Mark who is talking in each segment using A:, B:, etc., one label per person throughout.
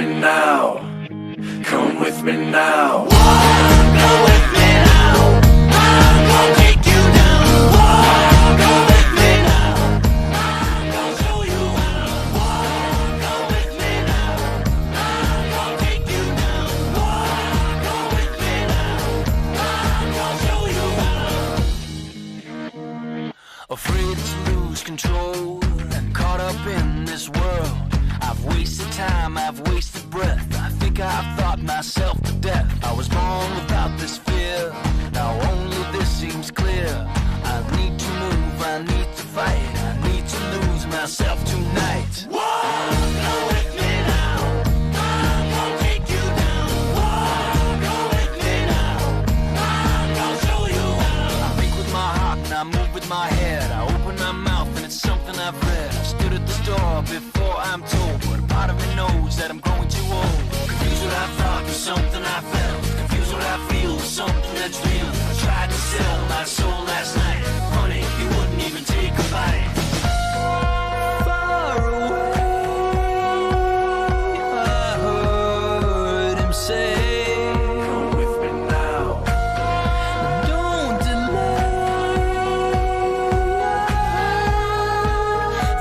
A: me now. Come with me now.
B: Go with me now. I'm gonna take you down. Go with me now. I'm gonna show you how. Go with me now. I'm gonna take you down. Go with me now. I'm gonna show you how. Afraid to lose control and caught up in this world. I've wasted time, I've wasted breath. I think I've thought myself to death. I was born without this fear. Now only this seems clear. I need to move, I need to fight. I need to lose myself tonight. Go with me now. I'm gonna take you down. Go with me now. I'm gonna show you how. I think with my heart and I move with my head. I open my mouth and it's something I've read. I stood at the door before I'm told, but a part of me knows that I'm growing too old. Confused what I thought was something I felt. Confused what I feel was something that's real. I tried to sell my soul last night. Honey, you wouldn't even take a bite. Far away, I heard him say,
A: Come with me now.
B: don't delay. I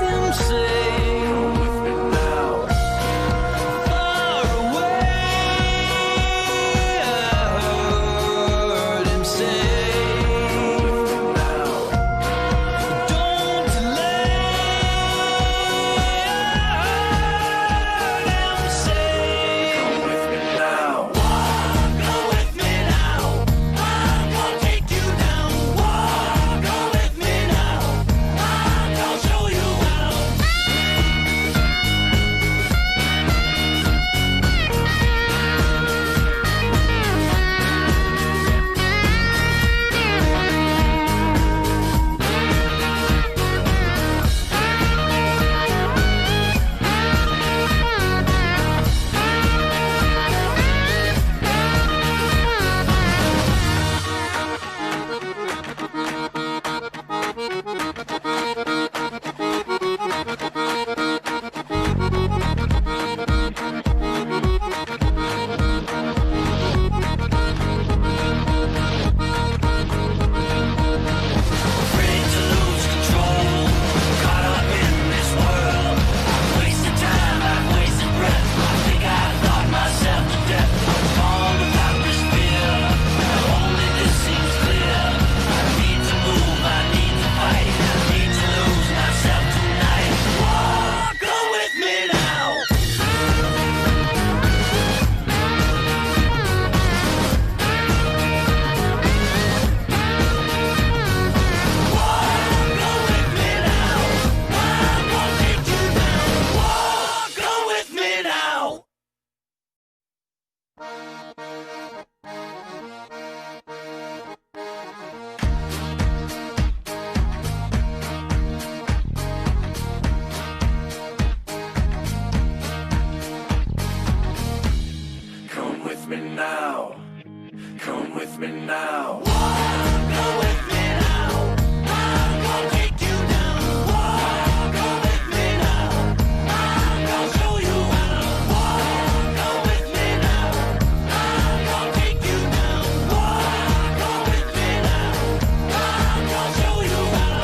B: heard him say,
A: Come with me now.
B: far away, I heard him say,
A: Now.
B: don't delay. I heard him say,
A: Come with me now.
B: go with me now. I'm gonna take you down. Go with me now. I'm gonna show you how. Afraid to lose control, caught up in this world. I've wasted time, I've wasted breath. I think I thought myself to death. I was born without this fear. Now only this seems clear. I need to move, I need to fight. I need to lose myself tonight. Go with me now. Go with me now. I'm gonna take you down. Go with me now.
A: Come with me now. Come with me now.
B: Go with me now. I'm gonna take you down. Go with me now. I'm gonna show you how. Go with me now. I'm gonna take you down. Go with me now. I'm gonna show you how.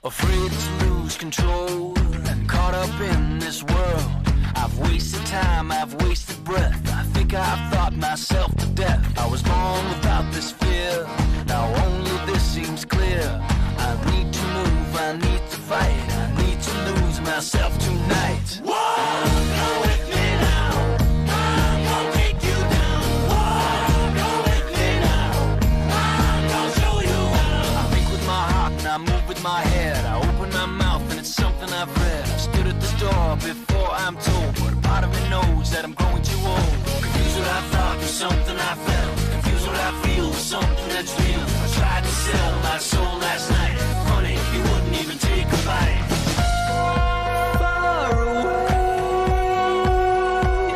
B: Afraid to lose control and caught up in this world. I've wasted time, I've wasted breath. I think I've thought myself to death. I was born without this fear. Now only this seems clear. I need to move, I need to fight. I need to lose myself tonight. Go with me now. I'm gonna take you down. Go with me now. I'm gonna show you how. I think with my heart and I move with my head. I open my mouth and it's something I've read. I stood at the door before I'm told, but a part of me knows that I'm growing too old. Confused what I thought was something I felt. Confused what I feel was something that's real. I tried to sell my soul last night. Honey, you wouldn't even take a bite. Far away,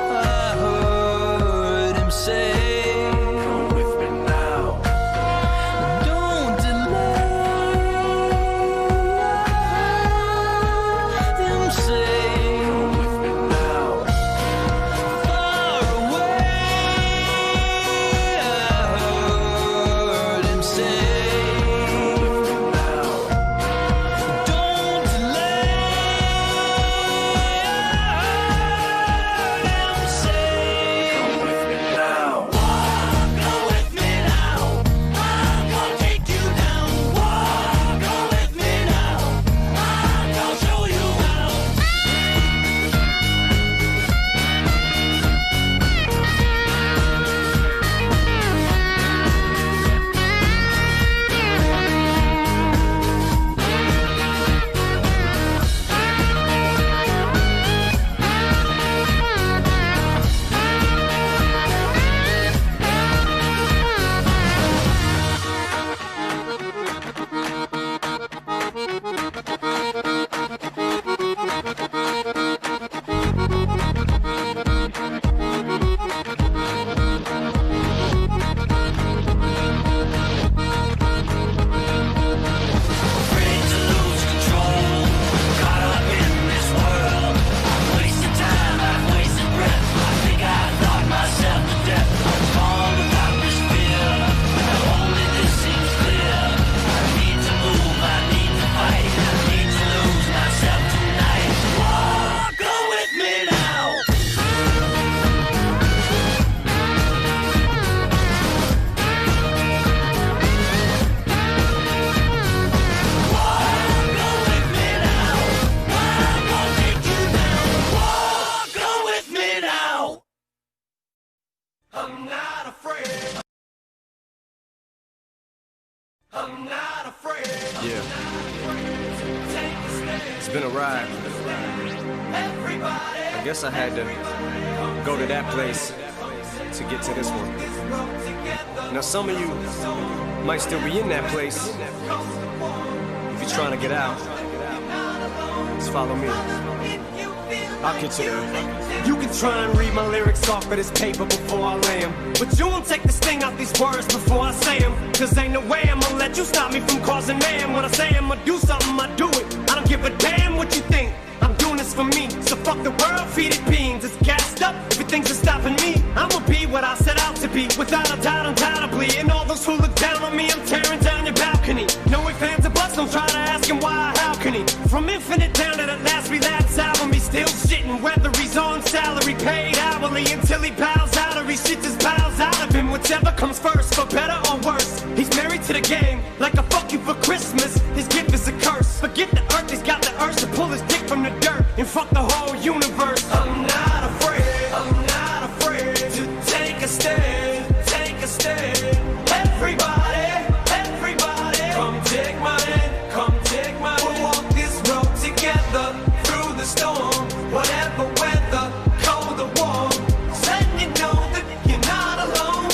B: I heard him say,
A: Come with me now.
B: don't delay. I heard him say,
A: Come with me now. I'm not afraid.
C: Yeah. It's been a ride. I guess I had to go to that place to get to this one. Now some of you might still be in that place. If you're trying to get out, just follow me. I'll get you there. You can try and read my lyrics off of this paper before I lay 'em, but you won't take the sting out these words before I say 'em. Cause ain't no way I'm gonna let you stop me from causing mayhem. When I say I'm gonna do something, I do it. I don't give a damn what you think. I'm doing this for me, so fuck the world, feed it beans. It's gassed up, everything's just stopping me. I'ma be what I set out to be, without a doubt, undoubtedly. And all those who look down on me, I'm tearing down your balcony. No ifs, ands, or buts, don't try to ask him why or how can he. From Infinite down to the last relapse album, he's still shitting. Whether he's on salary, paid hourly, until he bows out or he shits his bowels out of him. Whichever comes first, for better or worse. He's married to the game, like a fuck you for Christmas. His gift is a curse. Forget the earth, he's got the urge to pull his dick from the dirt and fuck the whole universe. I'm not afraid to take a stand, take a stand. Everybody, come take my hand, come take my hand. We'll walk this road together through the storm, whatever weather, cold or warm. So letting you know that you're not alone.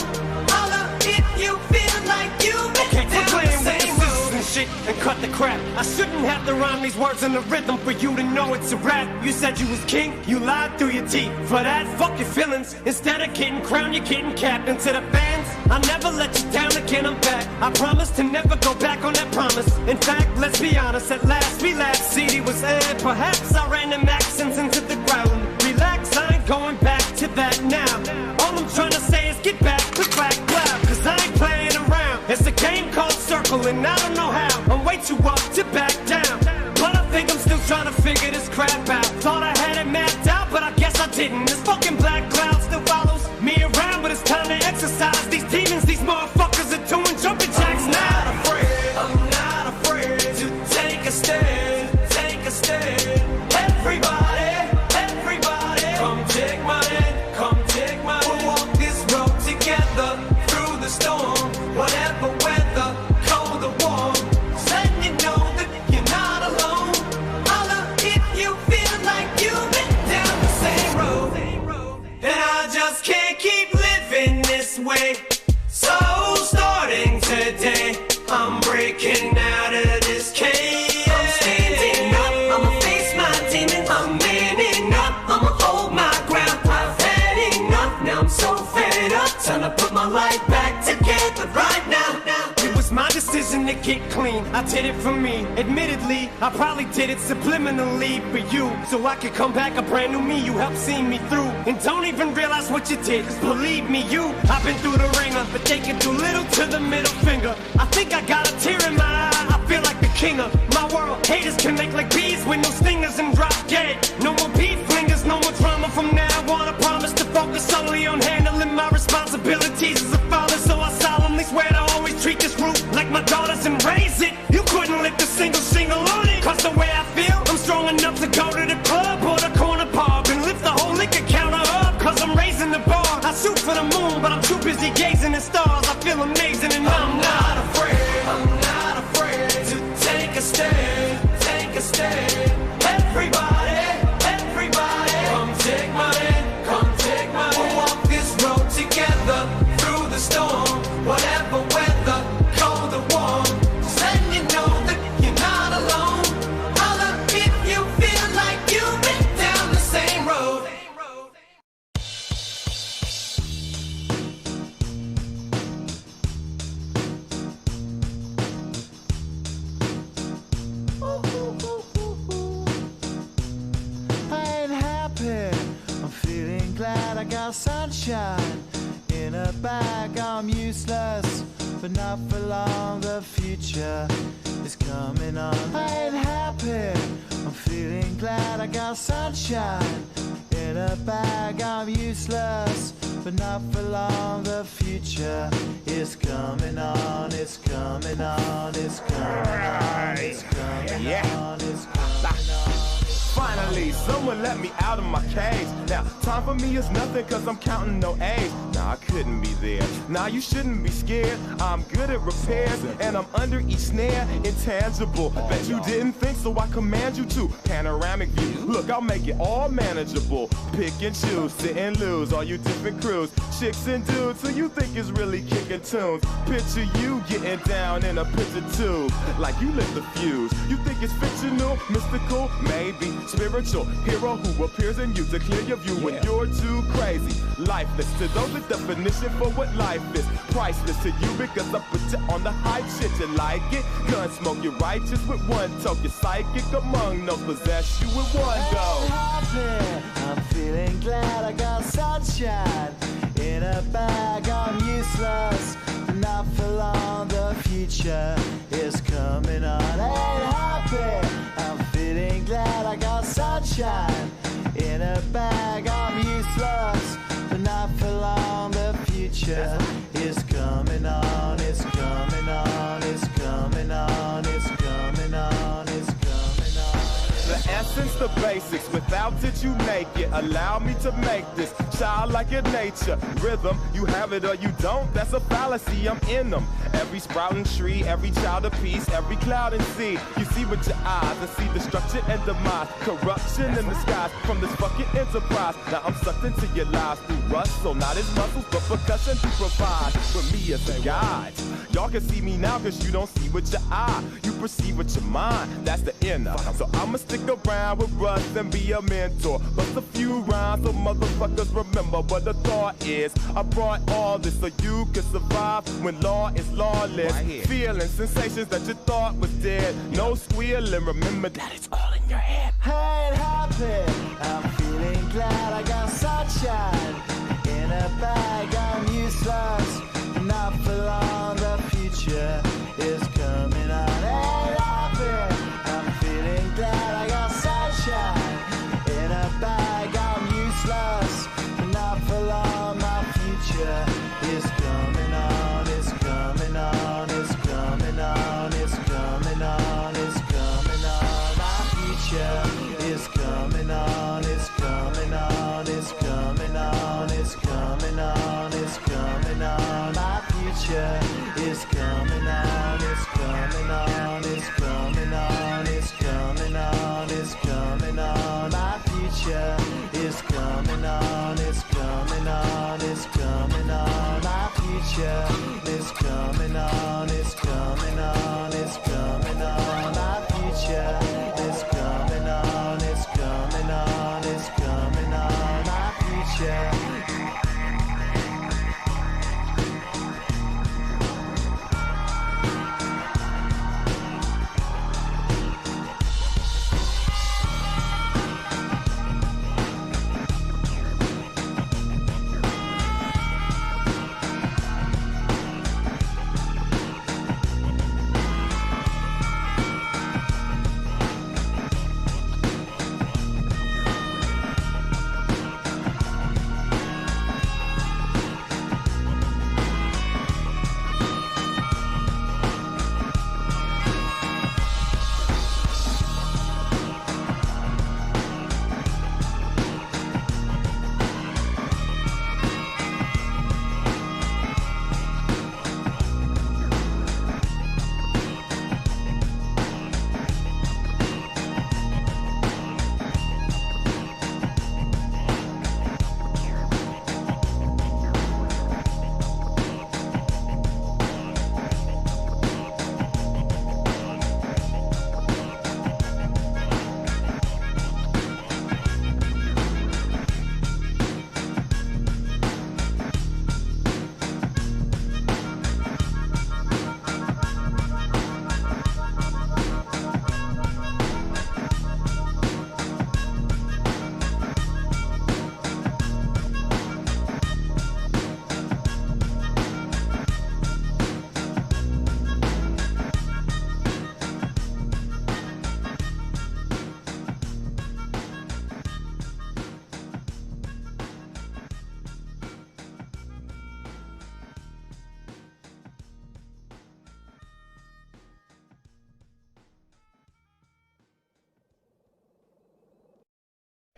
C: Holla if you feel like you've been down the same road. And shit and cut the crap. I shouldn't have to rhyme these words in the rhythm for you to know it's a rap. You said you was king, you lied through your teeth. For that, fuck your feelings. Instead of getting crowned, you're getting capped. And to the fans, I never let you down again, I'm back. I promise to never go back on that promise. In fact, let's be honest, at last we laughed. CD was aired, perhaps I ran them accents into the ground. Relax, I ain't going back to that now. All I'm trying to say is get back, click back, loud. Cause I ain't playing around. It's a game called Circle and I don't know how. I'm way too up to back down, but I think I'm still trying to figure this crap out. Thought I had it mapped out, but I guess I didn't. This fucking black cloud still follows me around, but it's time to exercise these demons. These motherfuckers are doing jumping jacks now. I'm not afraid to take a stand, take a stand. Everybody, come take my hand, come take my hand. We'll walk this road together through the storm, whatever weather, cold or warm. So letting you know that you're not alone. Holla if you feel like you've been down the same road. And I just can't keep living this way. So starting today, I'm breaking out of this cage. I'm standing up, I'ma face my demons. I'm manning up, I'ma hold my ground. I've had enough, now I'm so fed up. Time to put my life back together right now. It was my decision to get clean, I did it for me. Admittedly, I probably did it subliminally for you, so I could come back a brand new me. You helped see me through, and don't even realize what you did. Cause believe me, I've been through the ringer, but taking too little to the middle finger. I think I got a tear in my eye, I feel like the king of my world. Haters can make like bees with no stingers and drop dead. No more beef flingers, no more drama from now on. I promise to focus solely on handling my responsibilities as a father. So I solemnly swear to always treat this roof like my daughters and raise it. You couldn't lift a single shingle on it. Cause the way I feel, I'm strong enough to go to the club or the corner pub and lift the whole liquor counter up. Cause I'm raising the bar. I shoot for the moon, but I'm too busy gazing at stars. I feel amazing and I'm not afraid to take a stand, take a stand. Everybody, come take my hand, come take my hand. We'll walk this road together through the storm, whatever weather, cold or warm. Just letting you know that you're not alone. Holla if you feel like you've been down the same road.
D: I ain't happy, I'm feeling glad I got sunshine in a bag. I'm useless, but not for long, the future is coming on. I ain't happy, I'm feeling glad I got sunshine in a bag. I'm useless, but not for long, the future is coming on. It's coming on, it's coming on, it's coming on, it's coming on.
E: Finally, someone let me out of my cage. Now, time for me is nothing cause I'm counting no A's. Nah, I couldn't be there. Nah, you shouldn't be scared. I'm good at repairs and I'm under each snare. Intangible, bet you didn't think, so I command you to. Panoramic view, look, I'll make it all manageable. Pick and choose, sit and lose, all you different crews. Chicks and dudes who you think is really kicking tunes. Picture you getting down in a picture tube, like you lit the fuse. You think it's fictional, mystical, maybe spiritual. Hero who appears in you to clear your view when you're too crazy. Lifeless to those, the definition for what life is. Priceless to you because I put you on the hype shit. You like it? Gun smoke, you're righteous with one toe. You're psychic among those, possess you with one go.
D: Happy, I'm feeling glad I got sunshine in a bag. I'm useless, not for long. The future is coming on. Ain't happy, I'm feeling glad I got sunshine in a bag. I'm useless, but not for long. The future is coming on. It's coming on. It's coming on. It's coming on. It's coming on.
E: The essence, the basics, without it you make it. Allow me to make this childlike in nature. Rhythm, you have it or you don't, that's a fallacy, I'm in them. Every sprouting tree, every child of peace, every cloud and sea. You see with your eyes and see destruction and demise. Corruption in the skies from this fucking enterprise. Now I'm sucked into your lives through rust, so not as muscles, but percussion to provide for me as a guide. Y'all can see me now cause you don't see with your eye. You perceive with your mind, that's the inner. So I'ma stick around with Russ and be a mentor. Bust a few rhymes so motherfuckers remember what the thought is. I brought all this so you can survive when law is lawless. Feeling sensations that you thought was dead. No squealing, remember that it's all in your head.
D: Ain't happy, I'm feeling glad I got sunshine in a bag. I'm useless, not for long. The future is coming on. Ain't happy, I'm feeling glad I got sunshine in a bag. I'm useless, not for long. My future is coming on. It's coming on. It's coming on. It's coming on. It's coming on. My future is coming on. It's coming on. It's coming on. It's coming on. It's coming on. My future is coming on. It's coming on. It's coming on. It's coming on. It's coming on. My future is coming on. It's coming on. It's coming on. My future is coming on. It's coming on. It's coming on. My future is coming on. It's coming on. It's coming on. My future.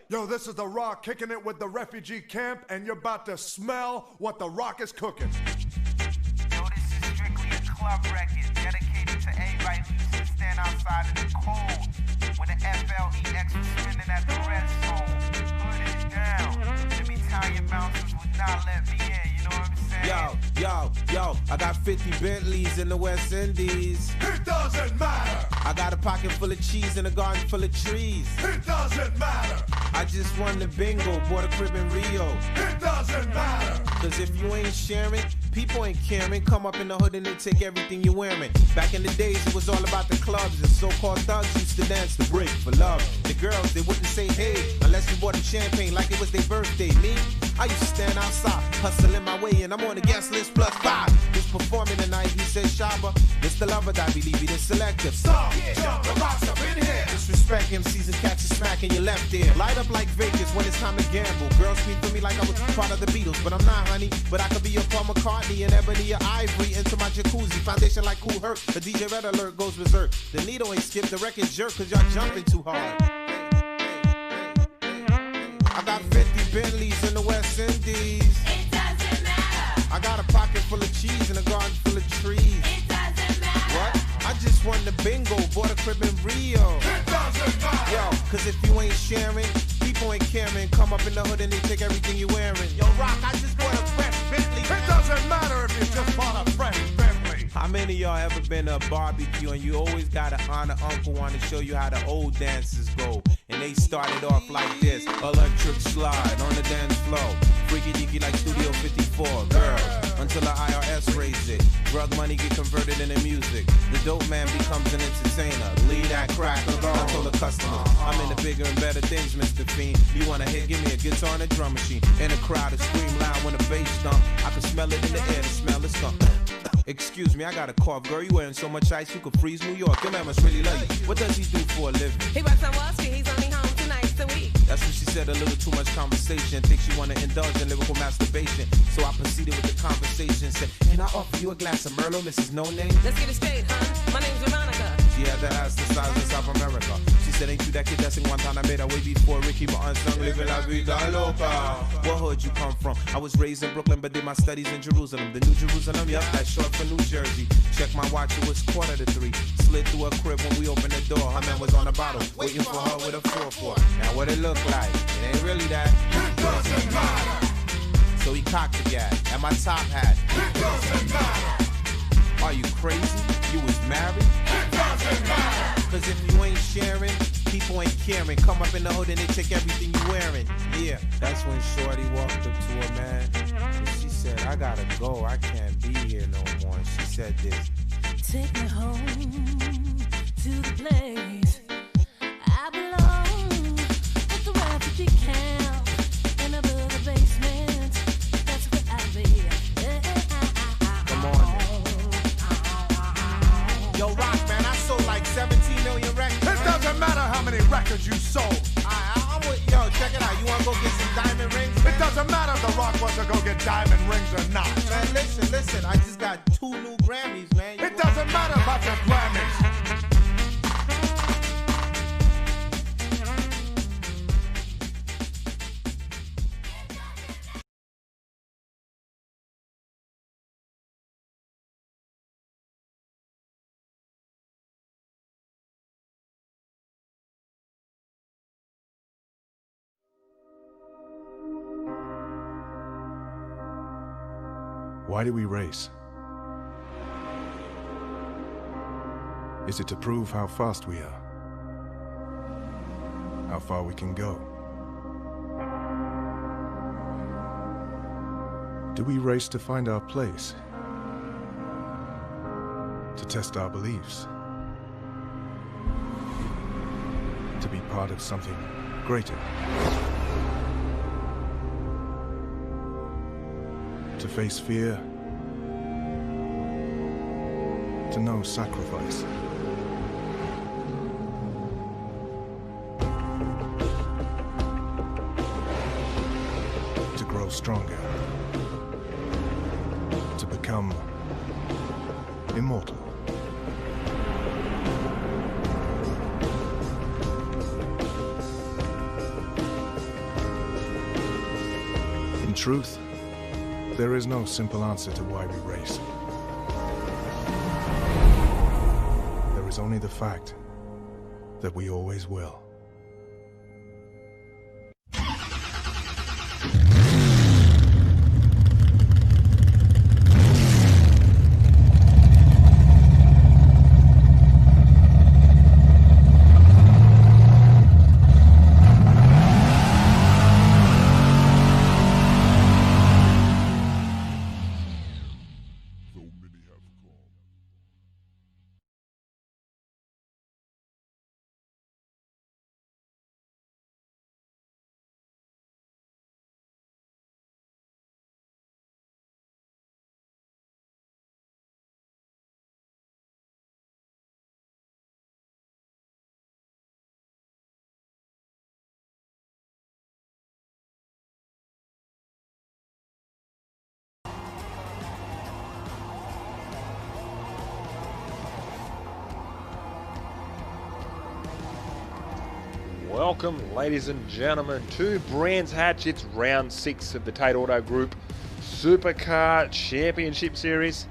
F: Yo, this is The Rock kicking it with the refugee camp, and you're about to smell what The Rock is cooking.
G: Yo, this is strictly a club record dedicated to everybody who used to stand outside in the cold when the FLEX was spinning at the red zone. Hood it down. Let me tell you, bouncers would not let me in, you know what I'm saying?
H: Yo, I got 50 Bentleys in the West Indies.
F: It doesn't matter.
H: I got a pocket full of cheese and a garden full of trees.
F: It doesn't matter.
H: I just won the bingo, bought a crib in Rio.
F: It doesn't matter.
H: Cause if you ain't sharing, people ain't caring. Come up in the hood and they take everything you're wearing. Back in the days, it was all about the clubs. And so-called thugs used to dance the break for love. The girls, they wouldn't say hey unless you bought them champagne like it was their birthday. Me, I used to stand outside, hustling my way, and I'm on the guest list +5. Who's performing tonight? He said Shabba. It's the lover that believe he the selective.
F: Stop, jump, the Rock's up in here.
H: Disrespect MCs and catch a smack in your left ear. Light up like Vegas when it's time to gamble. Girls speak for me like I was part of the Beatles, but I'm not, honey. But I could be your Paul McCartney and Ebony or Ivory into my jacuzzi. Foundation like Cool Herc. The DJ Red Alert goes berserk. The needle ain't skipped, the record jerk, cause y'all jumping too hard. I got 50 Bentleys in the West Indies.
I: It doesn't matter.
H: I got a pocket full of cheese and a garden full of trees.
I: It doesn't matter.
H: What? I just won the bingo, bought a crib in Rio.
F: It doesn't matter.
H: Yo, cause if you ain't sharing, people ain't caring. Come up in the hood and they take everything you wearing. Yo, Rock, I just bought a fresh Bentley.
F: It doesn't matter if you just bought a fresh Bentley.
H: How many of y'all ever been to a barbecue and you always got an honor uncle want to show you how the old dances go? And they started off like this: electric slide on the dance floor, freaky deaky like Studio 54, girls, until the IRS raise it. Drug money get converted into music. The dope man becomes an entertainer. Leave that crack alone. I told the customer, I'm into bigger and better things, Mr. Fiend. You wanna hit? Give me a guitar and a drum machine. In a crowd, to scream loud when the bass thump. I can smell it in the air, the smell the skunk. Excuse me, I got a cough. Girl, you wearing so much ice you could freeze New York. Your man must really love you. What does he do for a living?
I: He works on Wall Street. He's only home 2 nights a week.
H: That's what she said, a little too much conversation. Think she wanna indulge in lyrical masturbation. So I proceeded with the conversation. Said, can I offer you a glass of Merlot, Mrs. No Name?
I: Let's get it straight, huh? My name's Veronica.
H: She had the ass the size of South America. She said, ain't you that kid that's in Guantanamo way before Ricky, but unsung, living la vida loca. What hood you come from? I was raised in Brooklyn, but did my studies in Jerusalem. The New Jerusalem, yup, that's short for New Jersey. Check my watch, it was 2:45. Slid through a crib when we opened the door. Her man was on the bottle, waiting for her with a 4-4. Now what it look like? It ain't really that.
F: It doesn't matter.
H: So he cocked the gas at my top hat.
F: It doesn't matter.
H: Are you crazy? You was married?
F: It doesn't matter.
H: Cause if you ain't sharing, people ain't caring. Come up in the hood and they take everything you wearing. Yeah, that's when Shorty walked up to her man. And she said, I gotta go, I can't be here no more. And she said this:
I: Take me home to the place I belong. At the refugee camp in a building basement. That's where I be.
H: come on then. Yo, Rock, man, I sold like 17 million records.
F: It doesn't matter how many records you sold.
H: I'm with, yo, check it out. You wanna go get some diamond rings?
F: It doesn't matter if The Rock wants to go get diamond rings or not.
H: Man, listen, I just got 2 new Grammys, man.
F: It doesn't matter about your Grammys.
J: Why do we race? Is it to prove how fast we are? How far we can go? Do we race to find our place? To test our beliefs? To be part of something greater? To face fear? To know sacrifice? To grow stronger? To become immortal? truth, there is no simple answer to why we race. There is only the fact that we always will.
K: Welcome, ladies and gentlemen, to Brands Hatch. It's round 6 of the Tait Auto Group Supercar Championship Series.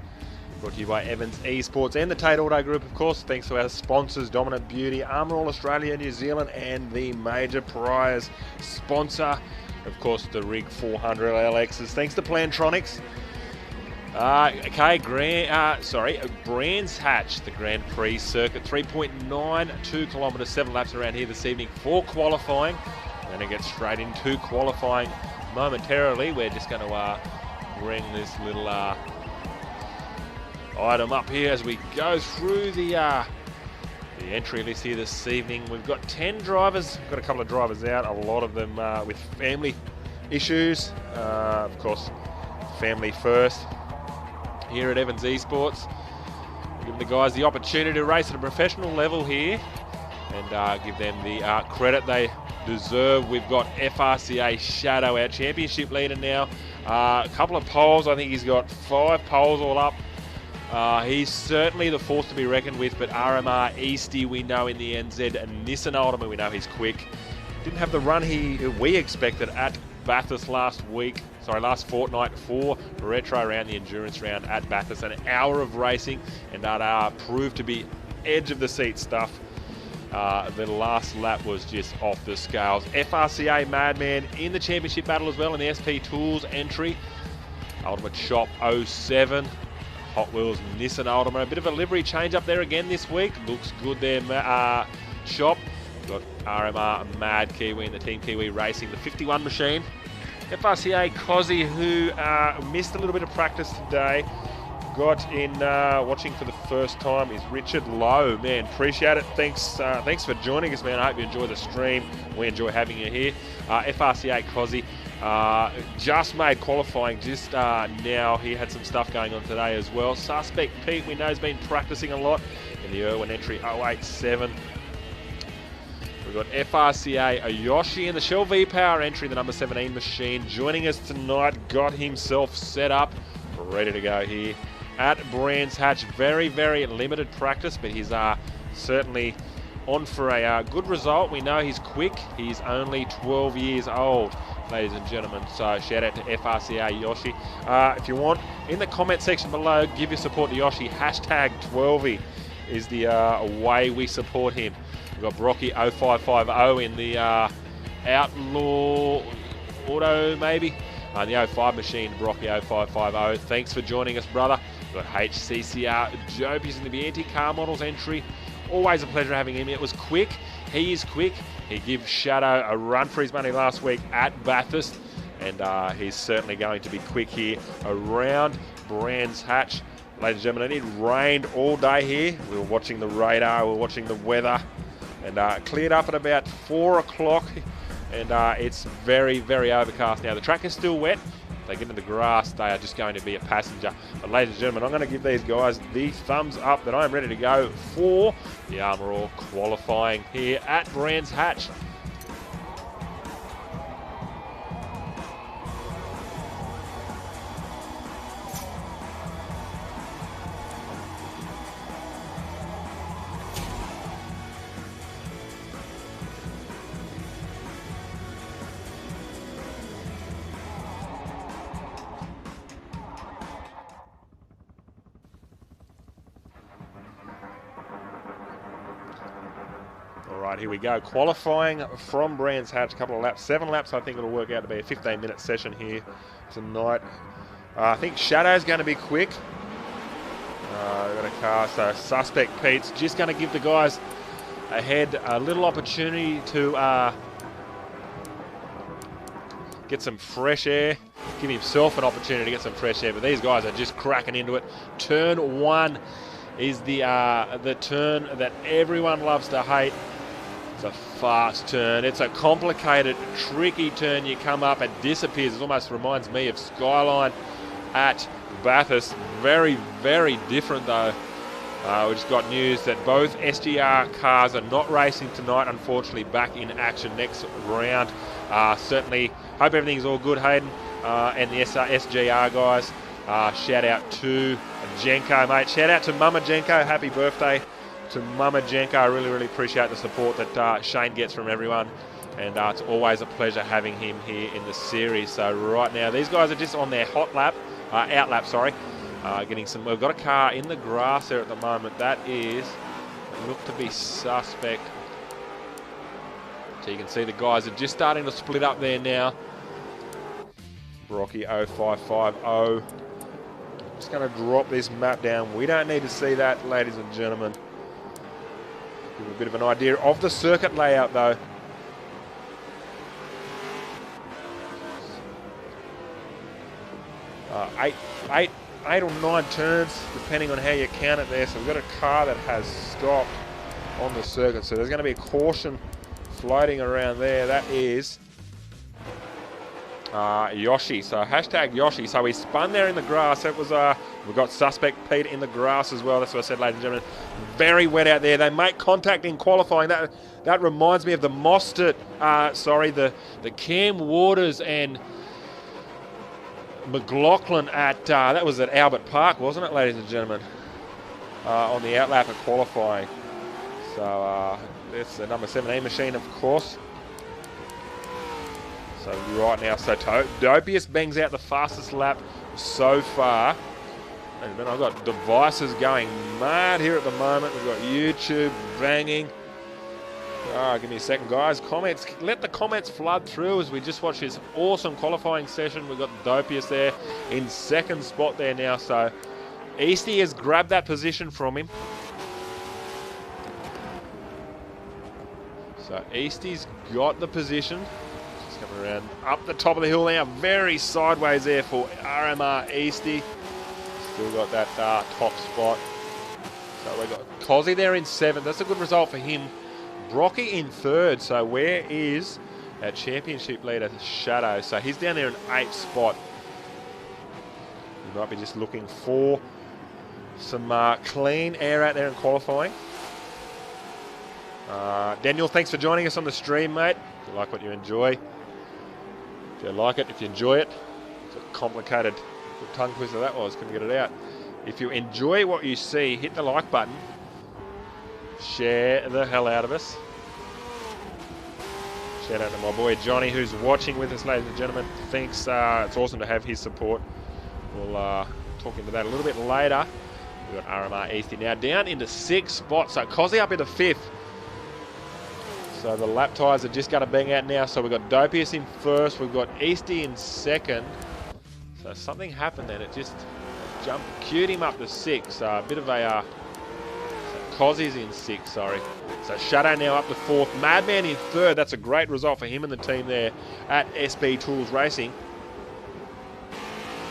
K: Brought to you by Evans Esports and the Tait Auto Group, of course. Thanks to our sponsors, Dominant Beauty, Armour All Australia, New Zealand, and the major prize sponsor, of course, the Rig 400 LXs. Thanks to Plantronics. Brands Hatch, the Grand Prix circuit, 3.92 kilometres, 7 laps around here this evening for qualifying. Then it gets straight into qualifying momentarily. We're just going to bring this little item up here as we go through the entry list here this evening. We've got 10 drivers. We've got a couple of drivers out, a lot of them with family issues. Of course, family first. Here at Evans Esports, giving the guys the opportunity to race at a professional level here and give them the credit they deserve. We've got FRCA Shadow, our championship leader now. A couple of poles, I think he's got 5 poles all up. He's certainly the force to be reckoned with, but RMR Eastie we know in the NZ, and Nissan Ultimate we know he's quick. Didn't have the run we expected at Bathurst last fortnight for Retro around the endurance round at Bathurst. An hour of racing, and that proved to be edge of the seat stuff. The last lap was just off the scales. FRCA Madman in the championship battle as well in the SP Tools entry. Ultimate Shop 07. Hot Wheels Nissan Ultimate. A bit of a livery change up there again this week. Looks good there, Shop. Got RMR Mad Kiwi in the Team Kiwi Racing, the 51 machine. FRCA Cozzy, who missed a little bit of practice today, got in watching for the first time, is Richard Lowe. Man, appreciate it. Thanks for joining us, man. I hope you enjoy the stream. We enjoy having you here. FRCA Cozzy just made qualifying just now. He had some stuff going on today as well. Suspect Pete, we know, has been practicing a lot in the Irwin entry 087. We've got FRCA Ayoshi in the Shell V-Power entry, the number 17 machine, joining us tonight. Got himself set up, ready to go here at Brands Hatch. Very, very limited practice, but he's certainly on for a good result. We know he's quick. He's only 12 years old, ladies and gentlemen. So shout out to FRCA Yoshi. If you want, in the comment section below, give your support to Yoshi. Hashtag 12y is the way we support him. We've got Brocky 0550 in the Outlaw Auto, maybe. The 05 machine, Brocky 0550. Thanks for joining us, brother. We've got HCCR Jopies in the Vienti car models entry. Always a pleasure having him. It was quick. He is quick. He gave Shadow a run for his money last week at Bathurst, and he's certainly going to be quick here around Brands Hatch. Ladies and gentlemen, it rained all day here. We were watching the radar, we were watching the weather, and cleared up at about 4 o'clock, and it's very, very overcast now. The track is still wet. If they get into the grass, they are just going to be a passenger. But ladies and gentlemen, I'm going to give these guys the thumbs up that I am ready to go for the Armour All qualifying here at Brands Hatch. Right, here we go. Qualifying from Brands Hatch, a couple of laps, 7 laps. I think it'll work out to be a 15-minute session here tonight. I think Shadow's going to be quick. We've got a car, so Suspect Pete's just going to give the guys ahead a little opportunity to get some fresh air, give himself an opportunity to get some fresh air, but these guys are just cracking into it. Turn 1 is the turn that everyone loves to hate. It's a fast turn. It's a complicated, tricky turn. You come up, it disappears. It almost reminds me of Skyline at Bathurst. Very, very different though. We just got news that both SGR cars are not racing tonight, unfortunately. Back in action next round. Certainly hope everything's all good, Hayden, and the SGR guys. Shout out to Jenko, mate. Shout out to Mama Jenko. Happy birthday to Mama Jenko. I really, really appreciate the support that Shane gets from everyone. And it's always a pleasure having him here in the series. So right now, these guys are just on their hot lap, out lap, sorry. Getting some. We've got a car in the grass there at the moment. That is, look to be Suspect. So you can see the guys are just starting to split up there now. Brocky 0550. Just going to drop this map down. We don't need to see that, ladies and gentlemen. Give a bit of an idea of the circuit layout, though. Eight or 9 turns, depending on how you count it there. So we've got a car that has stopped on the circuit. So there's going to be a caution floating around there. That is Yoshi. So hashtag Yoshi. So he spun there in the grass. That was we've got Suspect Pete in the grass as well. That's what I said, ladies and gentlemen. Very wet out there. They make contact in qualifying. That reminds me of the Mostert. The Cam Waters and McLaughlin at that was at Albert Park, wasn't it, ladies and gentlemen? On the outlap of qualifying. So that's the number 17 machine, of course. So right now, so Dopius bangs out the fastest lap so far. And then I've got devices going mad here at the moment. We've got YouTube banging. Give me a second, guys. Comments, let the comments flood through as we just watch this awesome qualifying session. We've got Dopius there in second spot there now. So Easty has grabbed that position from him. So Easty's got the position. Just coming around up the top of the hill now. Very sideways there for RMR Easty. Still got that top spot. So we've got Cozzy there in 7th. That's a good result for him. Brocky in 3rd. So where is our championship leader, Shadow? So he's down there in 8th spot. You might be just looking for some clean air out there in qualifying. Daniel, thanks for joining us on the stream, mate. If you like what you enjoy. If you like it, if you enjoy it. It's a complicated tongue twister that was. Couldn't get it out. If you enjoy what you see, hit the like button. Share the hell out of us. Shout out to my boy Johnny, who's watching with us, ladies and gentlemen. Thanks. It's awesome to have his support. We'll talk into that a little bit later. We've got RMR Easty now down into 6th spot. So Cozzy up into 5th. So the lap tyres are just going to bang out now. So we've got Dopius in 1st. We've got Easty in 2nd. So something happened then. It just queued him up to 6th. So a bit of a... Cozzy's in 6th, sorry. So Shadow now up to 4th. Madman in 3rd. That's a great result for him and the team there at SB Tools Racing.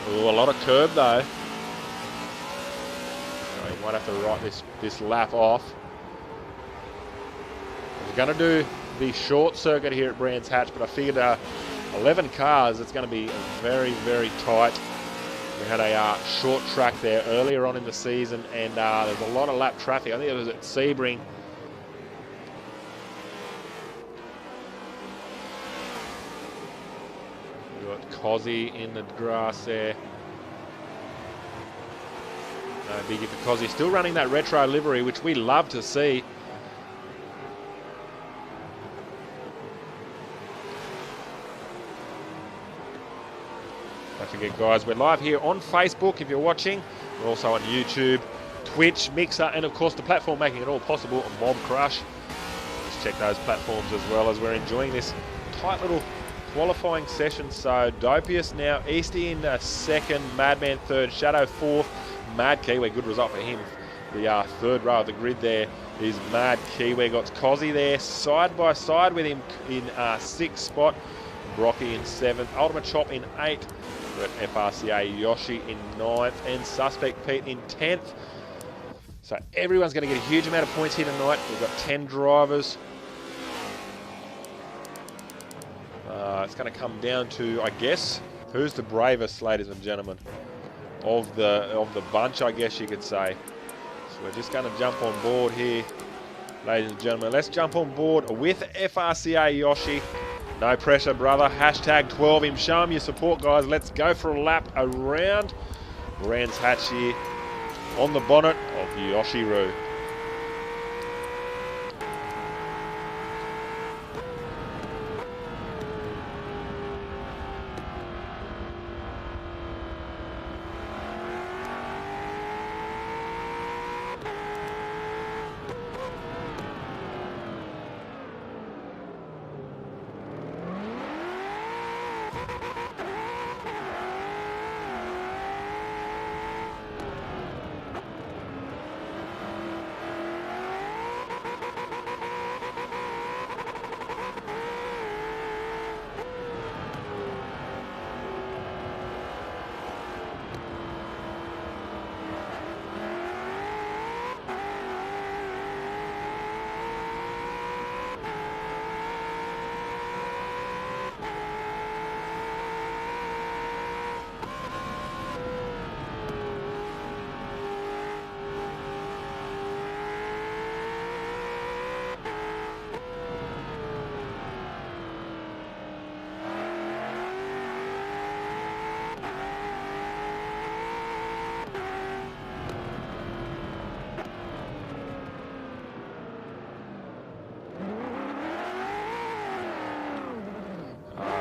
K: Ooh, a lot of curb though. So he might have to write this lap off. I was going to do the short circuit here at Brands Hatch, but I figured 11 cars, it's going to be very, very tight. We had a short track there earlier on in the season, and there's a lot of lap traffic. I think it was at Sebring. We've got Cozzy in the grass there. No biggie for Cozzy. Still running that retro livery, which we love to see. Don't forget, guys, we're live here on Facebook if you're watching. We're also on YouTube, Twitch, Mixer, and of course the platform making it all possible, Mob Crush. Just check those platforms as well, as we're enjoying this tight little qualifying session. So Dopius now, Easty in second, Madman third, Shadow fourth, Mad Kiwi, good result for him. The third row of the grid there is Mad Kiwi. Got Cozzy there side by side with him in sixth spot. Brocky in seventh, Ultimate Chop in eighth. We've got FRCA Yoshi in ninth and Suspect Pete in 10th. So everyone's going to get a huge amount of points here tonight. We've got 10 drivers. It's going to come down to, I guess, who's the bravest, ladies and gentlemen, of the bunch, I guess you could say. So we're just going to jump on board here, ladies and gentlemen. Let's jump on board with FRCA Yoshi. No pressure, brother. Hashtag 12 him. Show him your support, guys. Let's go for a lap around Brands Hatch here on the bonnet of Yoshiru.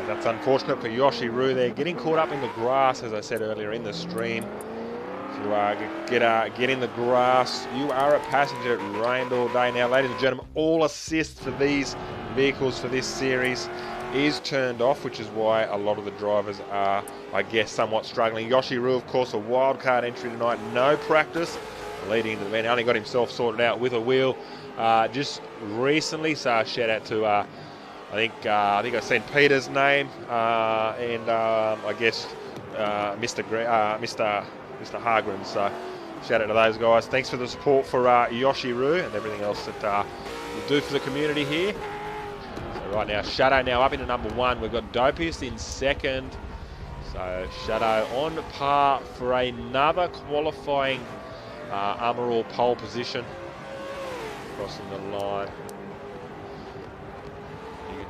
K: That's unfortunate for Yoshiru there, getting caught up in the grass, as I said earlier in the stream. If you get in the grass, you are a passenger. It rained all day. Now, ladies and gentlemen, all assists for these vehicles for this series is turned off, which is why a lot of the drivers are, I guess, somewhat struggling. Yoshiru, of course, a wildcard entry tonight, no practice leading into the event. Only got himself sorted out with a wheel just recently, so shout out to I think I've seen Peter's name and I guess Mr. Hargren. So shout out to those guys. Thanks for the support for Yoshiru and everything else that we'll do for the community here. So right now, Shadow now up into number 1. We've got Dopius in second. So Shadow on par for another qualifying Armour All pole position. Crossing the line.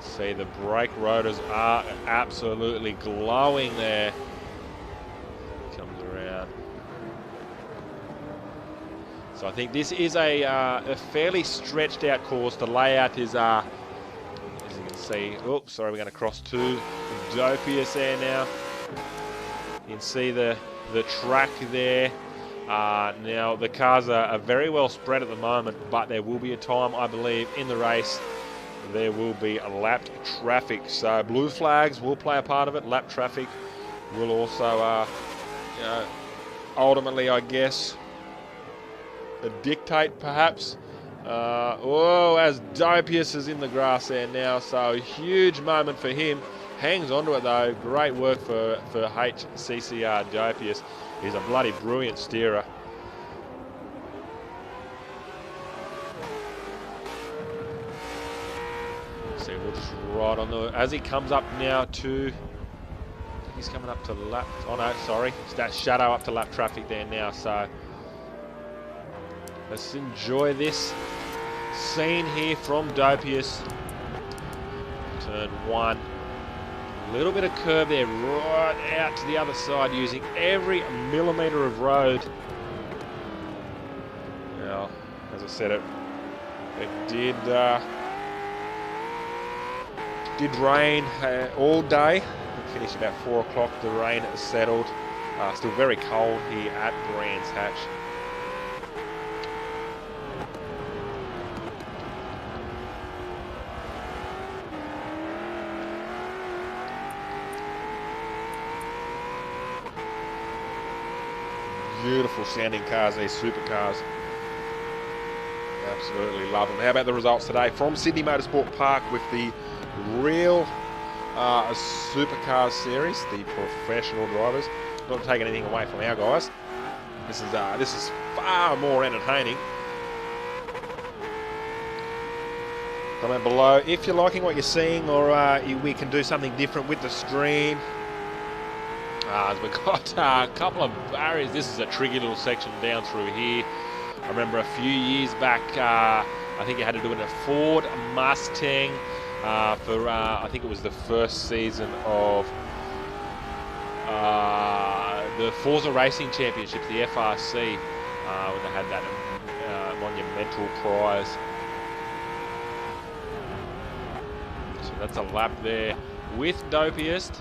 K: See, the brake rotors are absolutely glowing there. Comes around. So I think this is a fairly stretched out course. The layout is, as you can see, oops, sorry, we're going to cross to Dopius there now. You can see the track there. Now, the cars are very well spread at the moment, but there will be a time, I believe, in the race there will be lapped traffic. So blue flags will play a part of it. Lap traffic will also, ultimately, I guess, dictate perhaps. As Dopius is in the grass there now, so huge moment for him. Hangs onto it though. Great work for HCCR Dopius. He's a bloody brilliant steerer. See, we'll just ride on the, as he comes up now to, I think he's coming up to lap, oh no, sorry, it's that Shadow up to lap traffic there now. So let's enjoy this scene here from Dopius. Turn 1. A little bit of curve there, right out to the other side, using every millimetre of road. Now, as I said, it did rain all day. It finished about 4 o'clock. The rain settled. Still very cold here at Brands Hatch. beautiful sounding cars, these supercars. Absolutely love them. How about the results today from Sydney Motorsport Park with the real Supercars series, the professional drivers. Not taking anything away from our guys. This is far more entertaining. Comment below if you're liking what you're seeing, or we can do something different with the stream. We've got a couple of barriers. This is a tricky little section down through here. I remember a few years back, I think you had to do it in a Ford Mustang for, I think it was the first season of the Forza Racing Championships, the FRC, when they had that monumental prize. So that's a lap there with Dopiest.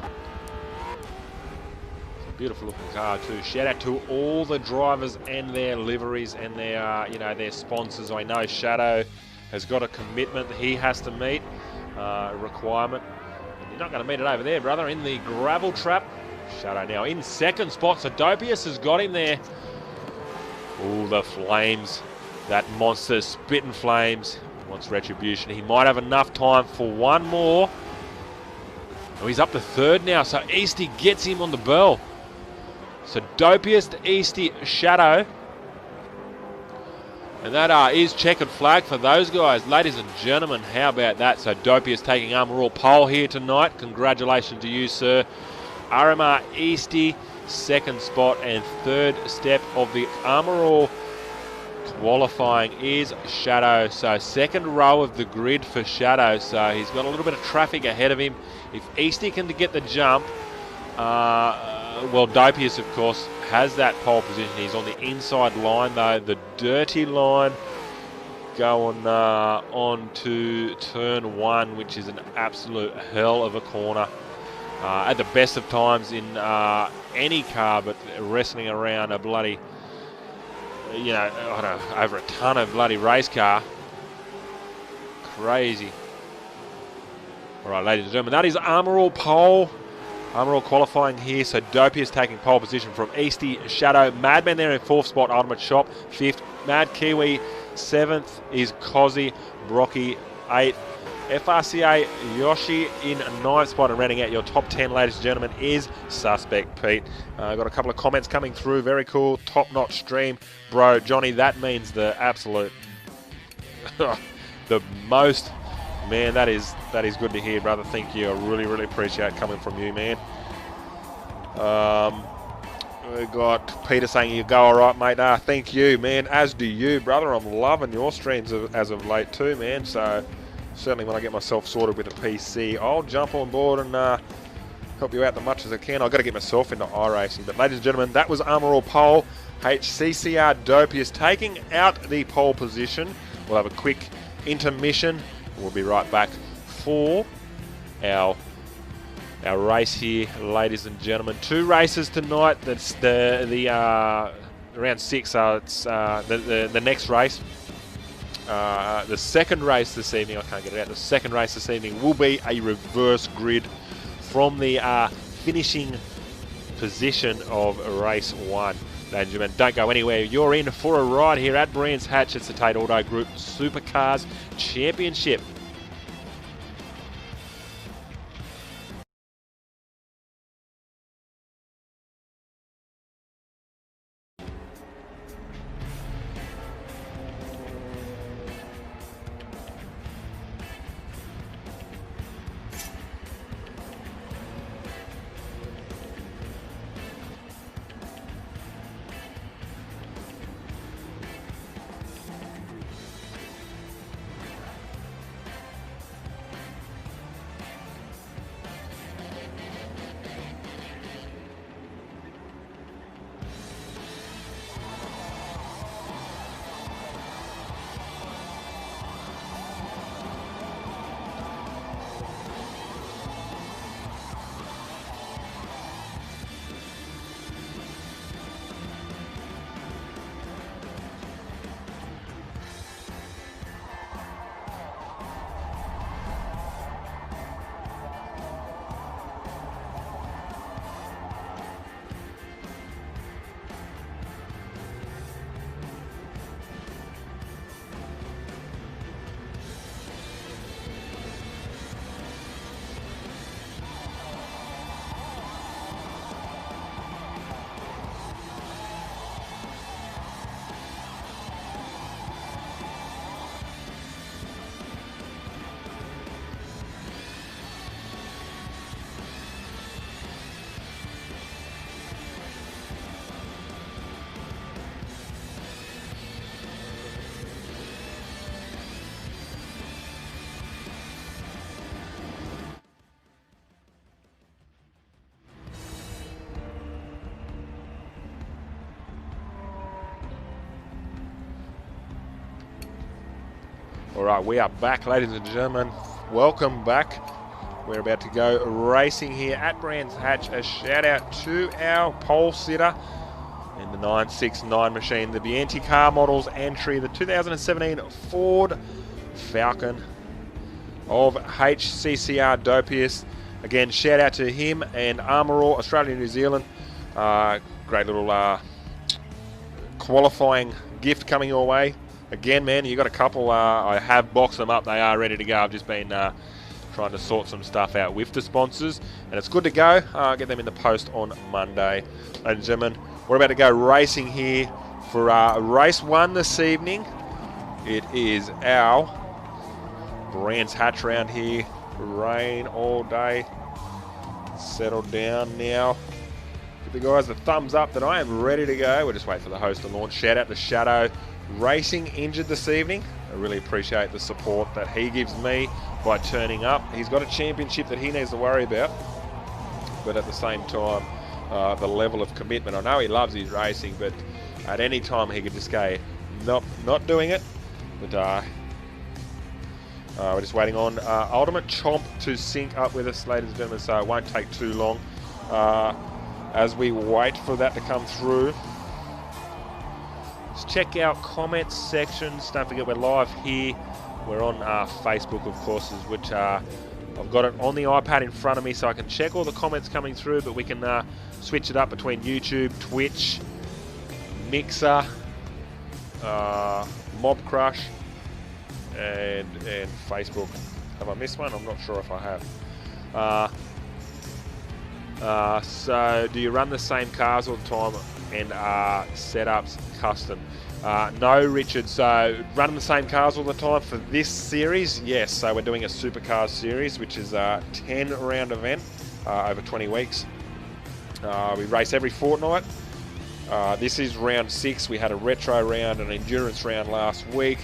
K: Beautiful looking car too. Shout out to all the drivers and their liveries and their, their sponsors. I know Shadow has got a commitment that he has to meet, a requirement. You're not going to meet it over there, brother. In the gravel trap, Shadow now in second spot. So Dopiest has got him there. Oh, the flames! That monster spitting flames. Wants retribution. He might have enough time for one more. Oh, he's up to third now. So Easty gets him on the bell. So Dopiest, Easty, Shadow. And that is checkered flag for those guys. Ladies and gentlemen, how about that? So Dopiest taking Armour All pole here tonight. Congratulations to you, sir. RMR Easty, second spot, and third step of the Armour All qualifying is Shadow. So second row of the grid for Shadow. So he's got a little bit of traffic ahead of him. If Easty can get the jump, well, Dopiest, of course, has that pole position. He's on the inside line, though. The dirty line going on to turn one, which is an absolute hell of a corner. At the best of times in any car, but wrestling around a bloody, I don't know, over a ton of bloody race car. Crazy. All right, ladies and gentlemen, that is Armour All pole. Armour All qualifying here, so Dopiest taking pole position from Easty, Shadow, Madman there in fourth spot, Ultimate Shop, fifth, Mad Kiwi, seventh is Cozzy, Brocky, eighth, FRCA Yoshi in ninth spot, and rounding out your top 10, ladies and gentlemen, is Suspect Pete. Got a couple of comments coming through, very cool, top-notch stream. Bro, Johnny, that means the absolute, the most. Man, that is good to hear, brother. Thank you. I really, really appreciate it coming from you, man. We got Peter saying you go all right, mate. Thank you, man. As do you, brother. I'm loving your streams as of late too, man. So certainly when I get myself sorted with a PC, I'll jump on board and help you out as much as I can. I've got to get myself into iRacing. But ladies and gentlemen, that was Armour All pole. HCCR Dopiest taking out the pole position. We'll have a quick intermission. We'll be right back for our race here, ladies and gentlemen. Two races tonight. That's the round 6. It's the next race. The second race this evening. I can't get it out. The second race this evening will be a reverse grid from the finishing position of race 1. Ladies and gentlemen, don't go anywhere. You're in for a ride here at Brands Hatch. It's the Tait Auto Group Supercars Championship. All right, we are back, ladies and gentlemen. Welcome back. We're about to go racing here at Brands Hatch. A shout out to our pole sitter in the 969 machine, the Bianchi car models entry, the 2017 Ford Falcon of HCCR Dopius. Again, shout out to him and Armour Australia and New Zealand. Great little qualifying gift coming your way. Again, man, you got a couple. I have boxed them up. They are ready to go. I've just been trying to sort some stuff out with the sponsors, and it's good to go. Get them in the post on Monday. Ladies and gentlemen, we're about to go racing here for race 1 this evening. It is our Brands Hatch round here. Rain all day. Settled down now. Give the guys a thumbs up that I am ready to go. We'll just wait for the host to launch. Shout out to Shadow Racing, injured this evening. I really appreciate the support that he gives me by turning up. He's got a championship that he needs to worry about, but at the same time, the level of commitment. I know he loves his racing, but at any time he could just go, nope, not doing it. But we're just waiting on Ultimate Chomp to sync up with us, ladies and gentlemen, so it won't take too long as we wait for that to come through. Just check our comments sections. Don't forget we're live here. We're on Facebook, of course, which I've got it on the iPad in front of me so I can check all the comments coming through, but we can switch it up between YouTube, Twitch, Mixer, Mob Crush, and Facebook. Have I missed one? I'm not sure if I have. So do you run the same cars all the time and setups custom? No, Richard. So running the same cars all the time for this series? Yes. So we're doing a Supercars series, which is a 10-round event over 20 weeks. We race every fortnight. This is round 6. We had a retro round and an endurance round last week.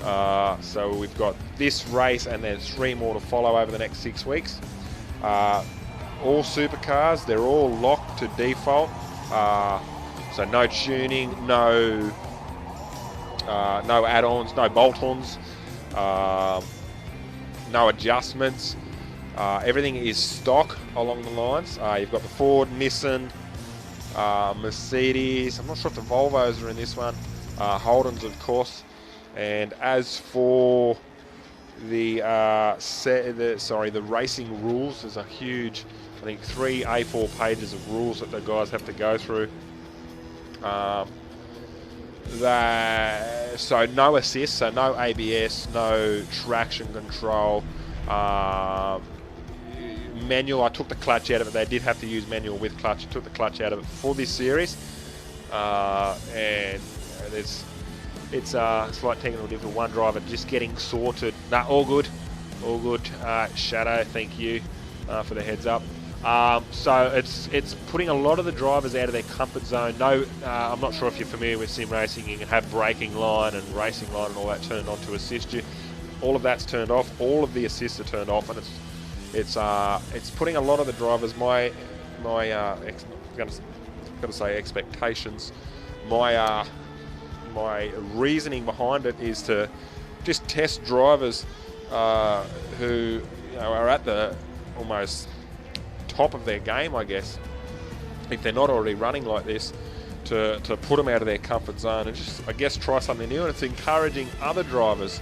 K: So we've got this race and then 3 more to follow over the next 6 weeks. All Supercars, they're all locked to default. So no tuning, no add-ons, no bolt-ons, no adjustments. Everything is stock along the lines. You've got the Ford, Nissan, Mercedes. I'm not sure if the Volvos are in this one. Holdens, of course. And as for the racing rules, there's a huge, I think, 3 A4 pages of rules that the guys have to go through. So no assist, so no ABS, no traction control, manual. I took the clutch out of it. They did have to use manual with clutch. I took the clutch out of it for this series, and it's a slight technical difficulty. One driver just getting sorted. Nah, all good, all good. Shadow, thank you for the heads up. So it's putting a lot of the drivers out of their comfort zone. No, I'm not sure if you're familiar with sim racing. You can have braking line and racing line and all that turned on to assist you. All of that's turned off. All of the assists are turned off, and it's putting a lot of the drivers. Got to say expectations. My reasoning behind it is to just test drivers who are at the almost top of their game, I guess, if they're not already running like this, to put them out of their comfort zone and just, I guess, try something new. And it's encouraging other drivers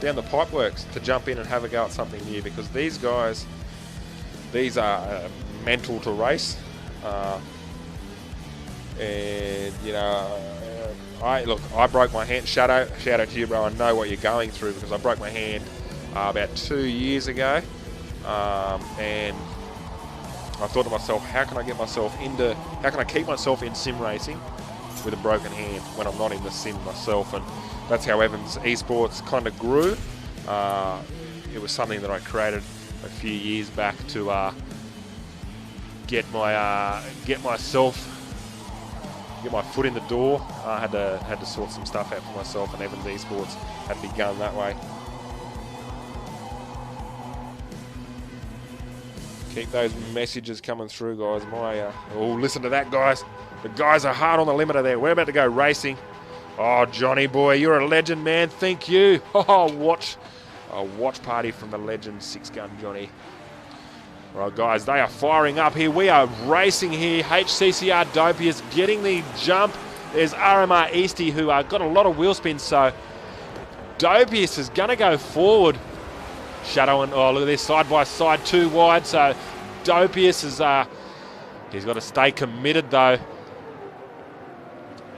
K: down the pipeworks to jump in and have a go at something new, because these guys, these are mental to race, and I broke my hand. Shout out to you, bro. I know what you're going through, because I broke my hand about 2 years ago, and I thought to myself, how can I keep myself in sim racing with a broken hand when I'm not in the sim myself? And that's how Evans Esports kind of grew. It was something that I created a few years back to get my foot in the door. I had to sort some stuff out for myself, and Evans Esports had begun that way. Keep those messages coming through, guys. Listen to that, guys. The guys are hard on the limiter there. We're about to go racing. Oh, Johnny boy, you're a legend, man. Thank you. Oh, watch party from the legend, 6-gun Johnny. All right, guys, they are firing up here. We are racing here. HCCR Dopius getting the jump. There's RMR Eastie, who got a lot of wheel spins, so Dopius is going to go forward. Shadow and, oh, look at this, side by side, too wide, so Dopius is, he's got to stay committed, though.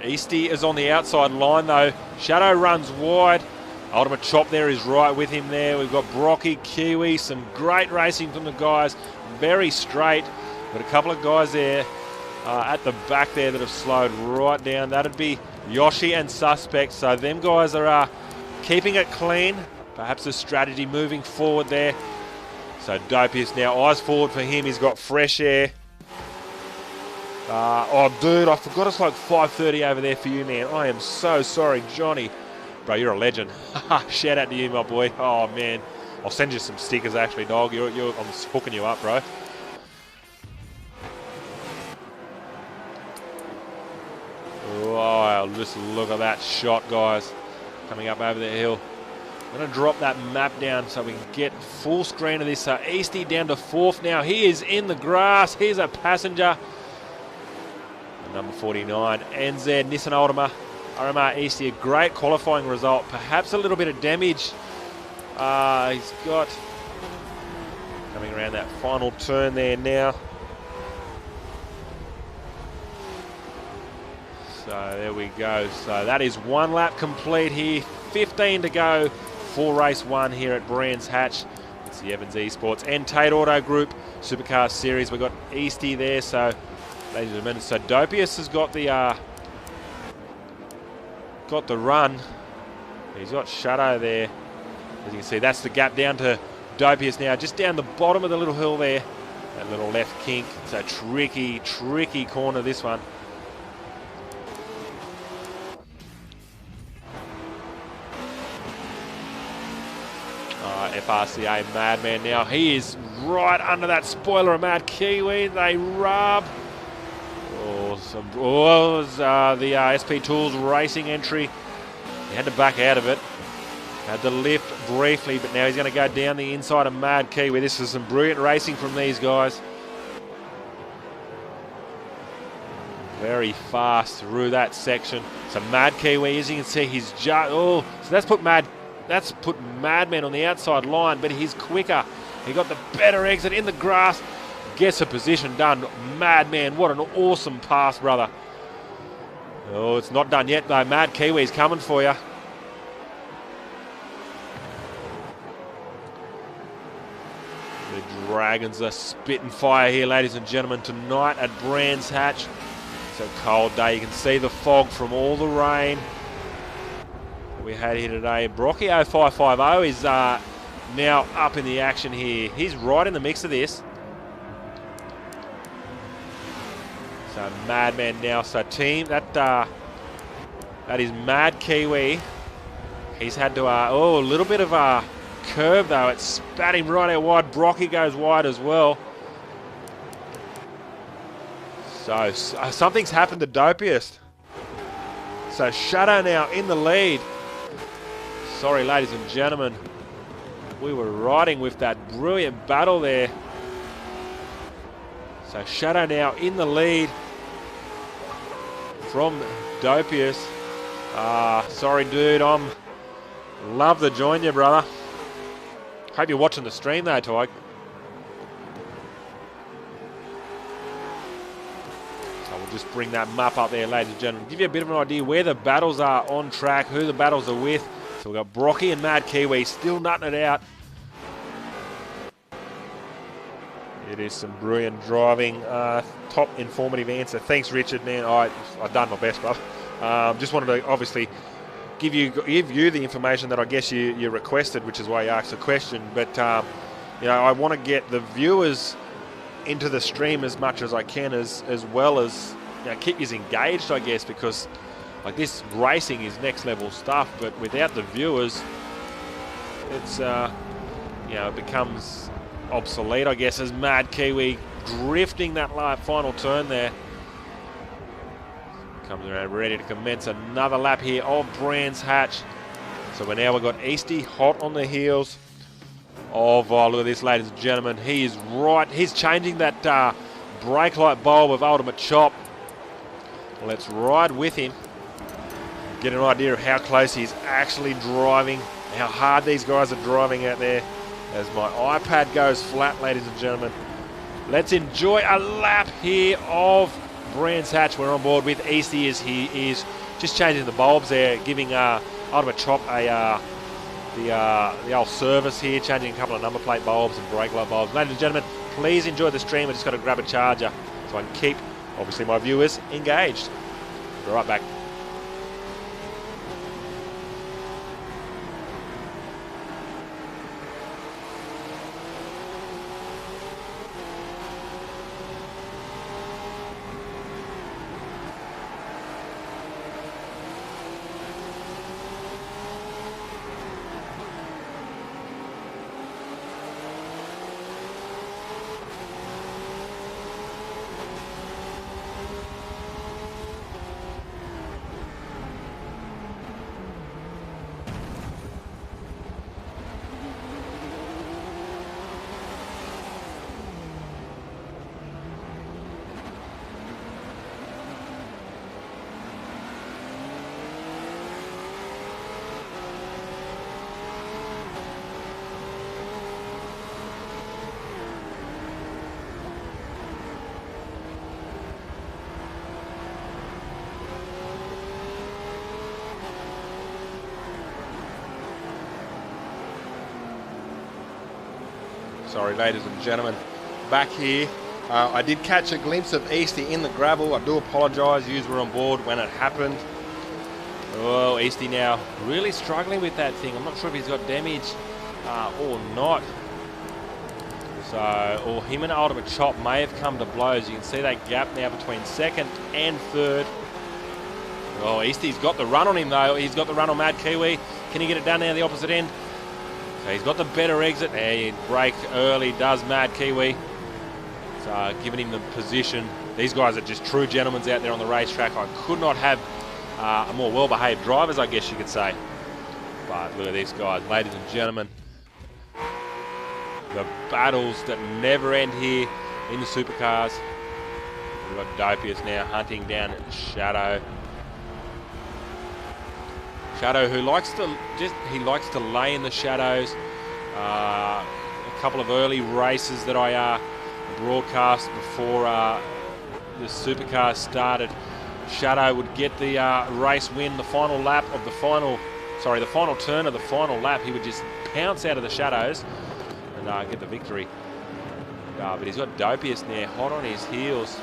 K: Eastie is on the outside line, though. Shadow runs wide. Ultimate Chop there is right with him there. We've got Brocky, Kiwi, some great racing from the guys. Very straight. Got a couple of guys there at the back there that have slowed right down. That'd be Yoshi and Suspect. So them guys are keeping it clean. Perhaps a strategy moving forward there. So Dopius now, eyes forward for him. He's got fresh air. Oh, dude, I forgot it's like 5:30 over there for you, man. I am so sorry, Johnny. Bro, you're a legend. Shout out to you, my boy. Oh, man. I'll send you some stickers, actually, dog. I'm hooking you up, bro. Wow, just look at that shot, guys. Coming up over the hill. I'm going to drop that map down so we can get full screen of this. So Eastie down to 4th now. He is in the grass. Here's a passenger. Number 49, NZ Nissan Altima. RMR Eastie, a great qualifying result. Perhaps a little bit of damage. He's got coming around that final turn there now. So there we go. So that is 1 lap complete here. 15 to go for race 1 here at Brands Hatch. It's the Evans Esports and Tait Auto Group Supercars Series. We've got Eastie there. So, ladies and gentlemen, so Dopius has got the run. He's got Shadow there. As you can see, that's the gap down to Dopius now. Just down the bottom of the little hill there. That little left kink. It's a tricky, tricky corner, this one. FRCA Madman now. He is right under that spoiler of Mad Kiwi. They rub. The SP Tools racing entry. He had to back out of it. Had to lift briefly, but now he's going to go down the inside of Mad Kiwi. This is some brilliant racing from these guys. Very fast through that section. So Mad Kiwi, as you can see, he's just... Oh, so that's put Madman on the outside line, but he's quicker. He got the better exit in the grass. Gets a position done. Madman, what an awesome pass, brother. Oh, it's not done yet, though. Mad Kiwi's coming for you. The Dragons are spitting fire here, ladies and gentlemen, tonight at Brands Hatch. It's a cold day. You can see the fog from all the rain we had here today. Brocky 0550 is now up in the action here. He's right in the mix of this. So Madman now. So team, that is Mad Kiwi. He's had to, a little bit of a curve though. It spat him right out wide. Brocky goes wide as well. So something's happened to Dopius. So Shadow now in the lead. Sorry, ladies and gentlemen. We were riding with that brilliant battle there. So Shadow now in the lead from Dopius. Sorry, dude. Love to join you, brother. Hope you're watching the stream though, Tait. So we'll just bring that map up there, ladies and gentlemen. Give you a bit of an idea where the battles are on track, who the battles are with. So we've got Brocky and Mad Kiwi still nutting it out. It is some brilliant driving. Top informative answer. Thanks, Richard, man. I've done my best, brother. Just wanted to obviously give you the information that I guess you requested, which is why you asked the question. But I want to get the viewers into the stream as much as I can, as well as keep you engaged, I guess, because like this racing is next level stuff. But without the viewers, it's it becomes obsolete, I guess, as Mad Kiwi drifting that final turn there. Comes around ready to commence another lap here of Brands Hatch. So we've got Easty hot on the heels of, oh, look at this, ladies and gentlemen. He is right. He's changing that brake light bulb of Ultimate Chop. Let's ride with him. Get an idea of how close he's actually driving, how hard these guys are driving out there. As my iPad goes flat, ladies and gentlemen. Let's enjoy a lap here of Brands Hatch. We're on board with Easty as he is just changing the bulbs there, giving Ultimate Chop the old service here, changing a couple of number plate bulbs and brake light bulbs. Ladies and gentlemen, please enjoy the stream. I just got to grab a charger so I can keep, obviously, my viewers engaged. Be right back. Sorry, ladies and gentlemen, back here. I did catch a glimpse of Easty in the gravel. I do apologise, you were on board when it happened. Oh, Easty now really struggling with that thing. I'm not sure if he's got damage or not. So, or him and Ultimate Chop may have come to blows. You can see that gap now between second and third. Oh, Easty's got the run on him though. He's got the run on Mad Kiwi. Can he get it down there the opposite end? So he's got the better exit. He brake early, does Mad Kiwi. So giving him the position. These guys are just true gentlemen out there on the racetrack. I could not have a more well-behaved drivers, I guess you could say. But look at these guys, ladies and gentlemen. The battles that never end here in the supercars. We've got Dopius now hunting down Shadow. Shadow, who likes to lay in the shadows. A couple of early races that I broadcast before the supercars started. Shadow would get the race win, the final lap of the final turn of the final lap. He would just pounce out of the shadows and get the victory. But he's got Dopius now hot on his heels.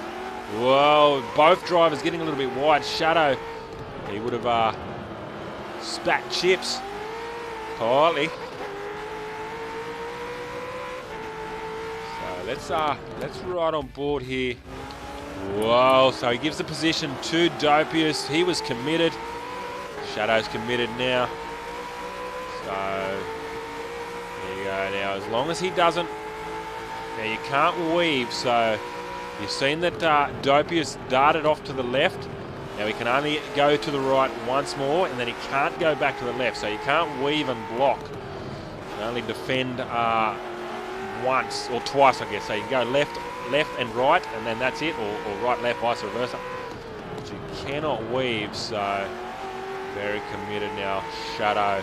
K: Whoa, both drivers getting a little bit wide. Shadow, he would have spat chips quietly. So let's ride on board here. Whoa, so he gives the position to Dopius. He was committed. Shadow's committed now. So there you go now. As long as he doesn't, now you can't weave. So you've seen that Dopius darted off to the left. Now he can only go to the right once more, and then he can't go back to the left. So you can't weave and block. You can only defend once or twice, I guess. So you can go left and right, and then that's it, or right, left, vice versa. But you cannot weave, so very committed now. Shadow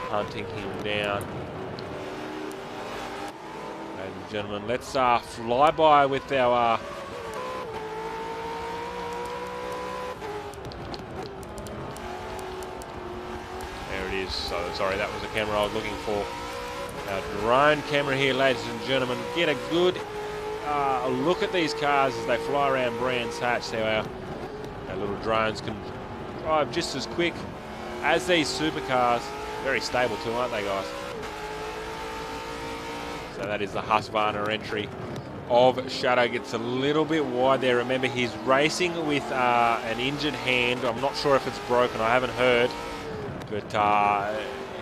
K: hunting him down. Ladies and gentlemen, let's fly by with our there it is. So sorry, that was the camera I was looking for. Our drone camera here, ladies and gentlemen. Get a good look at these cars as they fly around Brands Hatch. So our little drones can drive just as quick as these supercars. Very stable too, aren't they, guys? So that is the Husqvarna entry of Shadow. Gets a little bit wide there. Remember, he's racing with an injured hand. I'm not sure if it's broken. I haven't heard. But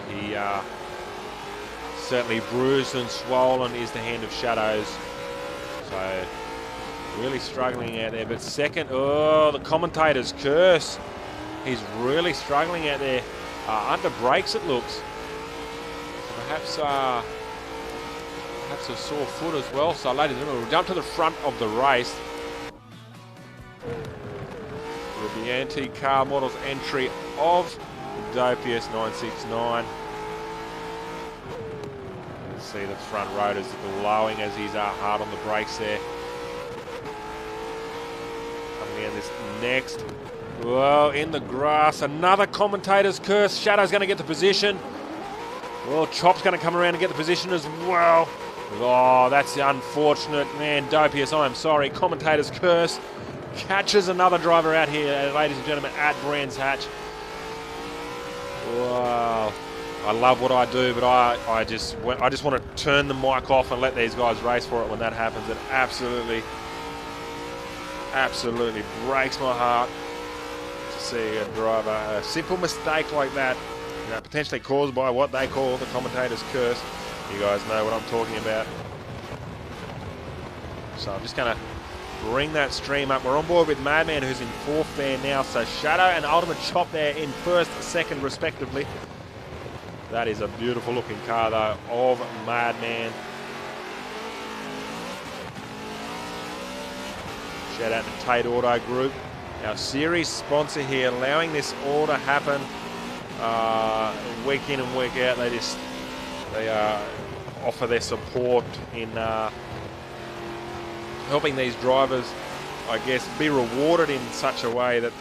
K: he certainly bruised and swollen is the hand of Shadows. So Really struggling out there. But second, oh, the commentator's curse. He's really struggling out there. Under brakes, it looks. Perhaps a sore foot as well. So, ladies and gentlemen, we'll jump to the front of the race. With the Antique Car Models entry of Dopius 969. You can see the front rotors glowing as he's hard on the brakes there. Coming in this next. Whoa, in the grass. Another commentator's curse. Shadow's going to get the position. Well, Chop's going to come around and get the position as well. Oh, that's unfortunate. Man, Dopius, I'm sorry. Commentator's curse. Catches another driver out here, ladies and gentlemen, at Brands Hatch. Wow. I love what I do, but I just want to turn the mic off and let these guys race for it when that happens. It absolutely breaks my heart to see a driver, a simple mistake like that, potentially caused by what they call the commentator's curse. You guys know what I'm talking about. So I'm just going to bring that stream up. We're on board with Madman, who's in fourth there now. So Shadow and Ultimate Chop there in first, second, respectively. That is a beautiful looking car, though, of Madman. Shout out to Tait Auto Group, our series sponsor here, allowing this all to happen week in and week out. They offer their support in helping these drivers, I guess, be rewarded in such a way that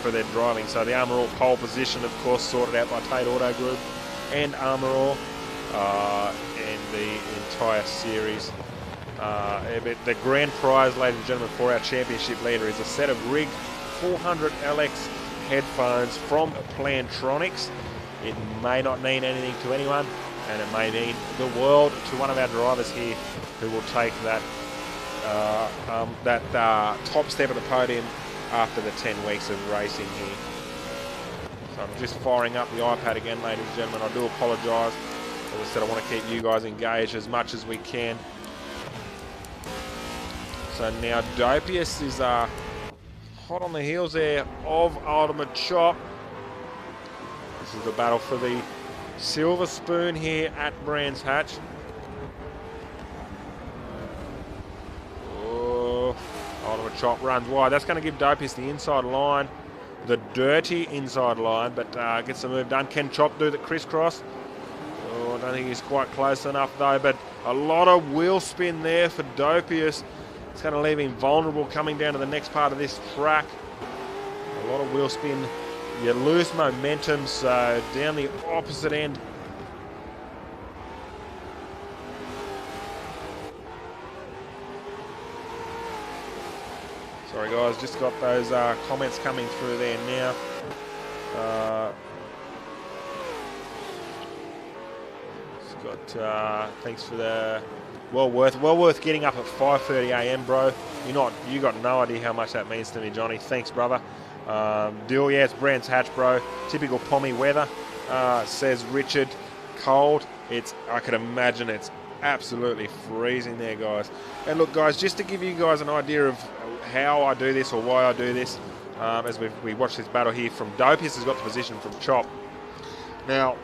K: for their driving. So the Armour All pole position, of course, sorted out by Tait Auto Group and Armour All, and the entire series. The grand prize, ladies and gentlemen, for our championship leader is a set of Rig 400 LX headphones from Plantronics. It may not mean anything to anyone, and it may mean the world to one of our drivers here who will take that top step of the podium after the 10 weeks of racing here. So I'm just firing up the iPad again, ladies and gentlemen. I do apologise. As I said, I want to keep you guys engaged as much as we can. So now Dopius is hot on the heels there of Ultimate Chop. This is the battle for the silver spoon here at Brands Hatch. Oh, Ultimate Chop runs wide. That's going to give Dopius the inside line, the dirty inside line, but gets the move done. Can Chop do the crisscross? Oh, I don't think he's quite close enough though, but a lot of wheel spin there for Dopius. It's going to leave him vulnerable coming down to the next part of this track. A lot of wheel spin. You lose momentum, so down the opposite end. Sorry guys, just got those comments coming through there now. Thanks for the well worth getting up at 5:30 a.m. bro. You got no idea how much that means to me, Johnny. Thanks, brother. Deal, yeah, it's Brands Hatch, bro. Typical Pommy weather, says Richard. Cold. I could imagine it's absolutely freezing there, guys. And look, guys, just to give you guys an idea of how I do this or why I do this, as we watch this battle here from Dopius has got the position from Chop. Now,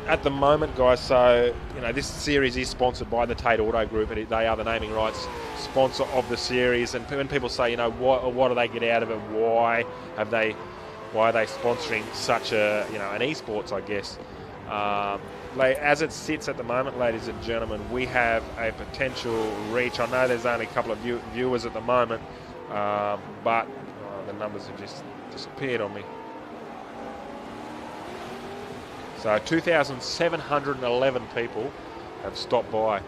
K: at the moment, guys, so this series is sponsored by the Tait Auto Group, and they are the naming rights sponsor of the series. And when people say, what do they get out of it? Why are they sponsoring such an esports? I guess as it sits at the moment, ladies and gentlemen, we have a potential reach. I know there's only a couple of viewers at the moment, but the numbers have just disappeared on me. So 2,711 people have stopped by.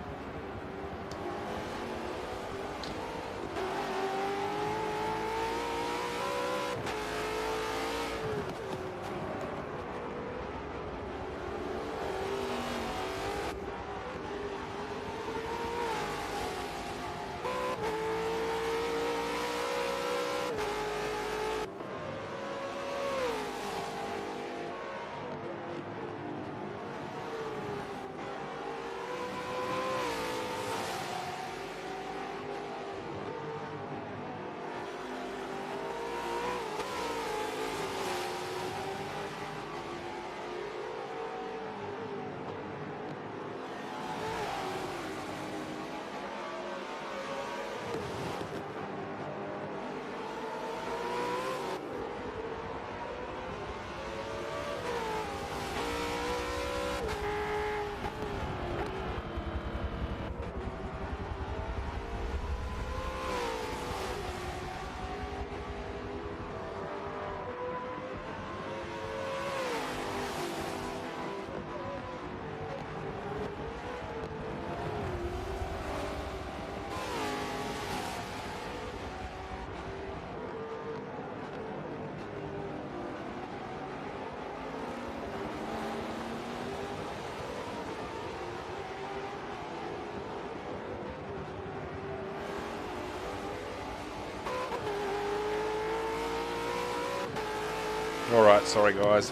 K: Alright, sorry guys.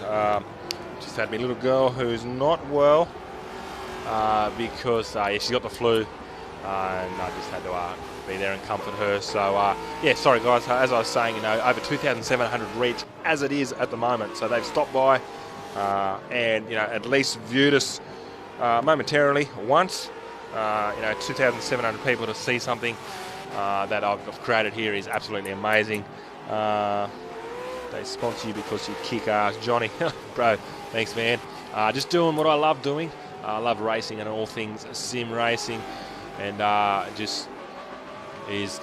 K: Just had my little girl who's not well because yeah, she's got the flu, and I just had to be there and comfort her. So yeah, sorry guys. As I was saying, you know, over 2,700 reach as it is at the moment. So they've stopped by and you know at least viewed us momentarily once. You know, 2,700 people to see something that I've created here is absolutely amazing. They sponsor you because you kick ass, Johnny. Bro, thanks man. Just doing what I love doing. I love racing and all things sim racing, and this is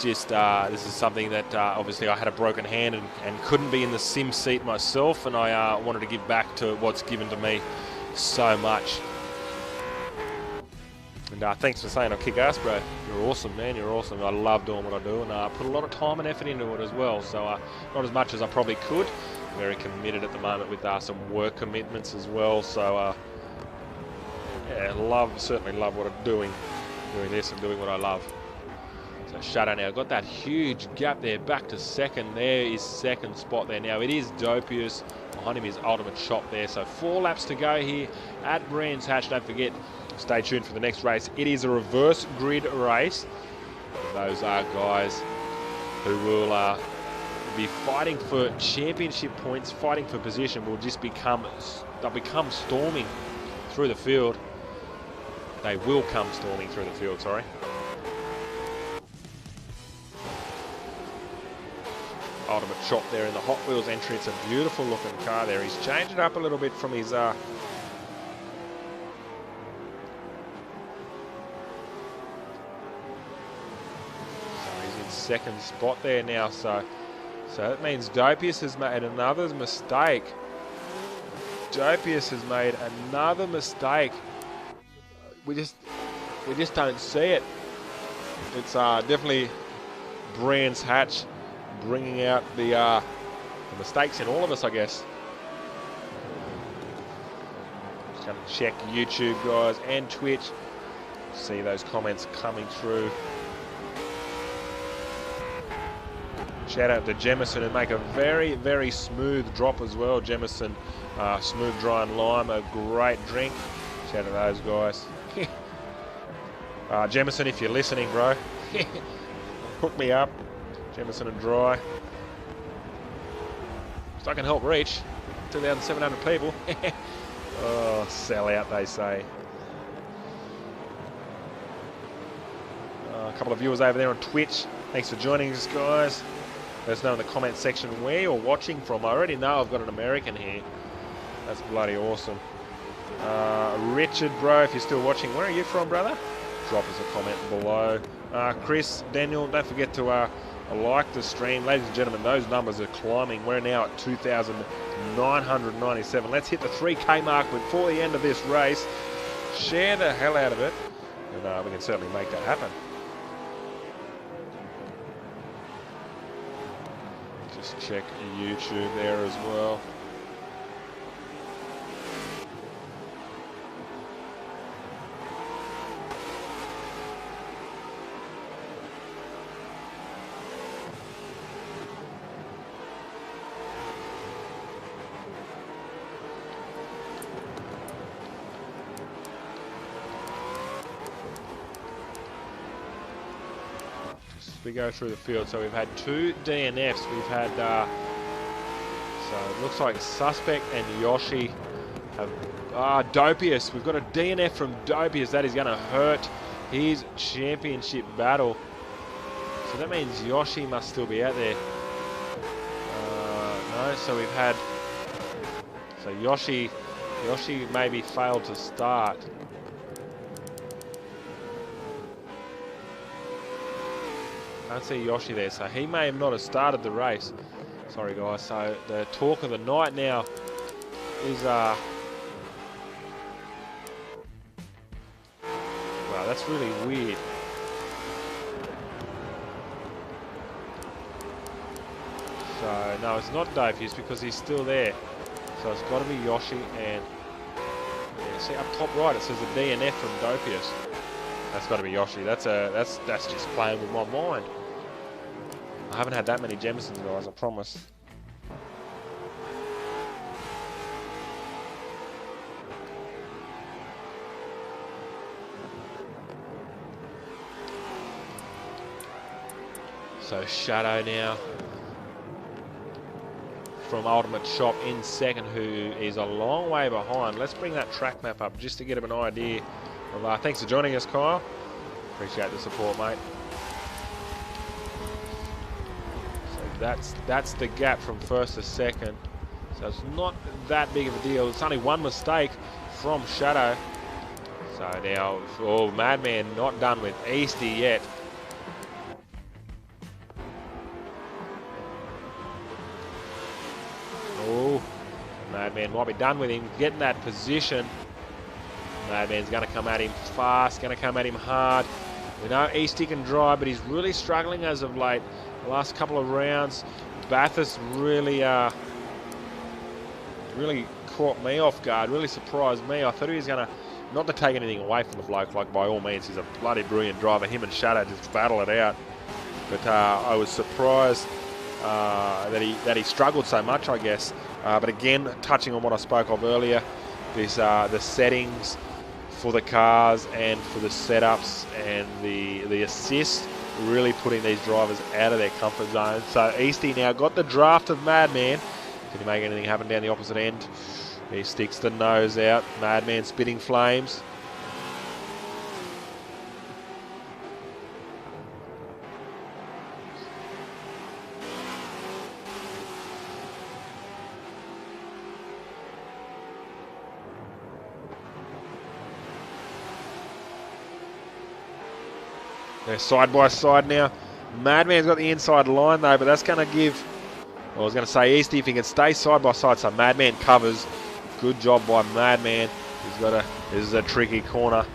K: something that obviously I had a broken hand and couldn't be in the sim seat myself, and I wanted to give back to what's given to me so much. And thanks for saying I'll kick ass, bro. You're awesome, man. You're awesome. I love doing what I do, and I put a lot of time and effort into it as well. So not as much as I probably could. Very committed at the moment with some work commitments as well. So yeah, certainly love what I'm doing this and doing what I love. So Shadow now got that huge gap there, back to second. There is second spot there now. It is Dopius. Behind him is Ultimate Shop there. So 4 laps to go here at Brands Hatch. Don't forget, stay tuned for the next race. It is a reverse grid race. Those are guys who will be fighting for championship points, fighting for position. They'll become storming through the field. They will come storming through the field, sorry. Ultimate Shop there in the Hot Wheels entry. It's a beautiful looking car there. He's changed it up a little bit from his so he's in second spot there now, so that means Dopius has made another mistake. Dopius has made another mistake. We just don't see it. It's definitely Brands Hatch bringing out the mistakes in all of us, I guess. Just going to check YouTube, guys, and Twitch. See those comments coming through. Shout out to Jemison, who make a very, very smooth drop as well. Jemison, smooth, dry and lime, a great drink. Shout out to those guys. Jemison, if you're listening, bro, hook me up. Jemison and Dry. So I can help reach 2,700 people. Oh, sell out, they say. A couple of viewers over there on Twitch. Thanks for joining us, guys. Let us know in the comment section where you're watching from. I already know I've got an American here. That's bloody awesome. Richard, bro, if you're still watching, where are you from, brother? Drop us a comment below. Chris, Daniel, don't forget to like the stream. Ladies and gentlemen, those numbers are climbing. We're now at 2,997. Let's hit the 3K mark before the end of this race. Share the hell out of it, and we can certainly make that happen. Just check YouTube there as well. We go through the field, so we've had 2 DNFs. We've had so it looks like Suspect and Yoshi have Dopius. We've got a DNF from Dopius. That is going to hurt his championship battle. So that means Yoshi must still be out there. No, so we've had Yoshi maybe failed to start. Can't see Yoshi there, so he may have not have started the race. Sorry guys, so the talk of the night now is wow, that's really weird. So no, it's not Dopius because he's still there. So it's got to be Yoshi, and yeah, see up top right it says a DNF from Dopius. That's got to be Yoshi. That's just playing with my mind. I haven't had that many Jemisons, guys, I promise. So Shadow now from Ultimate Chop in second, who is a long way behind. Let's bring that track map up just to get an idea of, thanks for joining us, Kyle. Appreciate the support, mate. So that's the gap from first to second. So it's not that big of a deal. It's only one mistake from Shadow. So now, oh, Madman not done with Easty yet. Oh, Madman might be done with him. Getting that position. Madman's going to come at him fast, going to come at him hard. We know Easty can drive, but he's really struggling as of late. The last couple of rounds, Bathurst really caught me off guard, really surprised me. I thought he was going to, not to take anything away from the bloke, like by all means, he's a bloody brilliant driver. Him and Shadow just battle it out. But I was surprised that he struggled so much, I guess. But again, touching on what I spoke of earlier, is the settings for the cars and for the setups and the assist, really putting these drivers out of their comfort zone. So Easty now got the draft of Madman. Can he make anything happen down the opposite end? He sticks the nose out. Madman spitting flames. They're side by side now. Madman's got the inside line though, but that's going to give, well, I was going to say Easty if he can stay side by side. So Madman covers. Good job by Madman. He's got this is a tricky corner.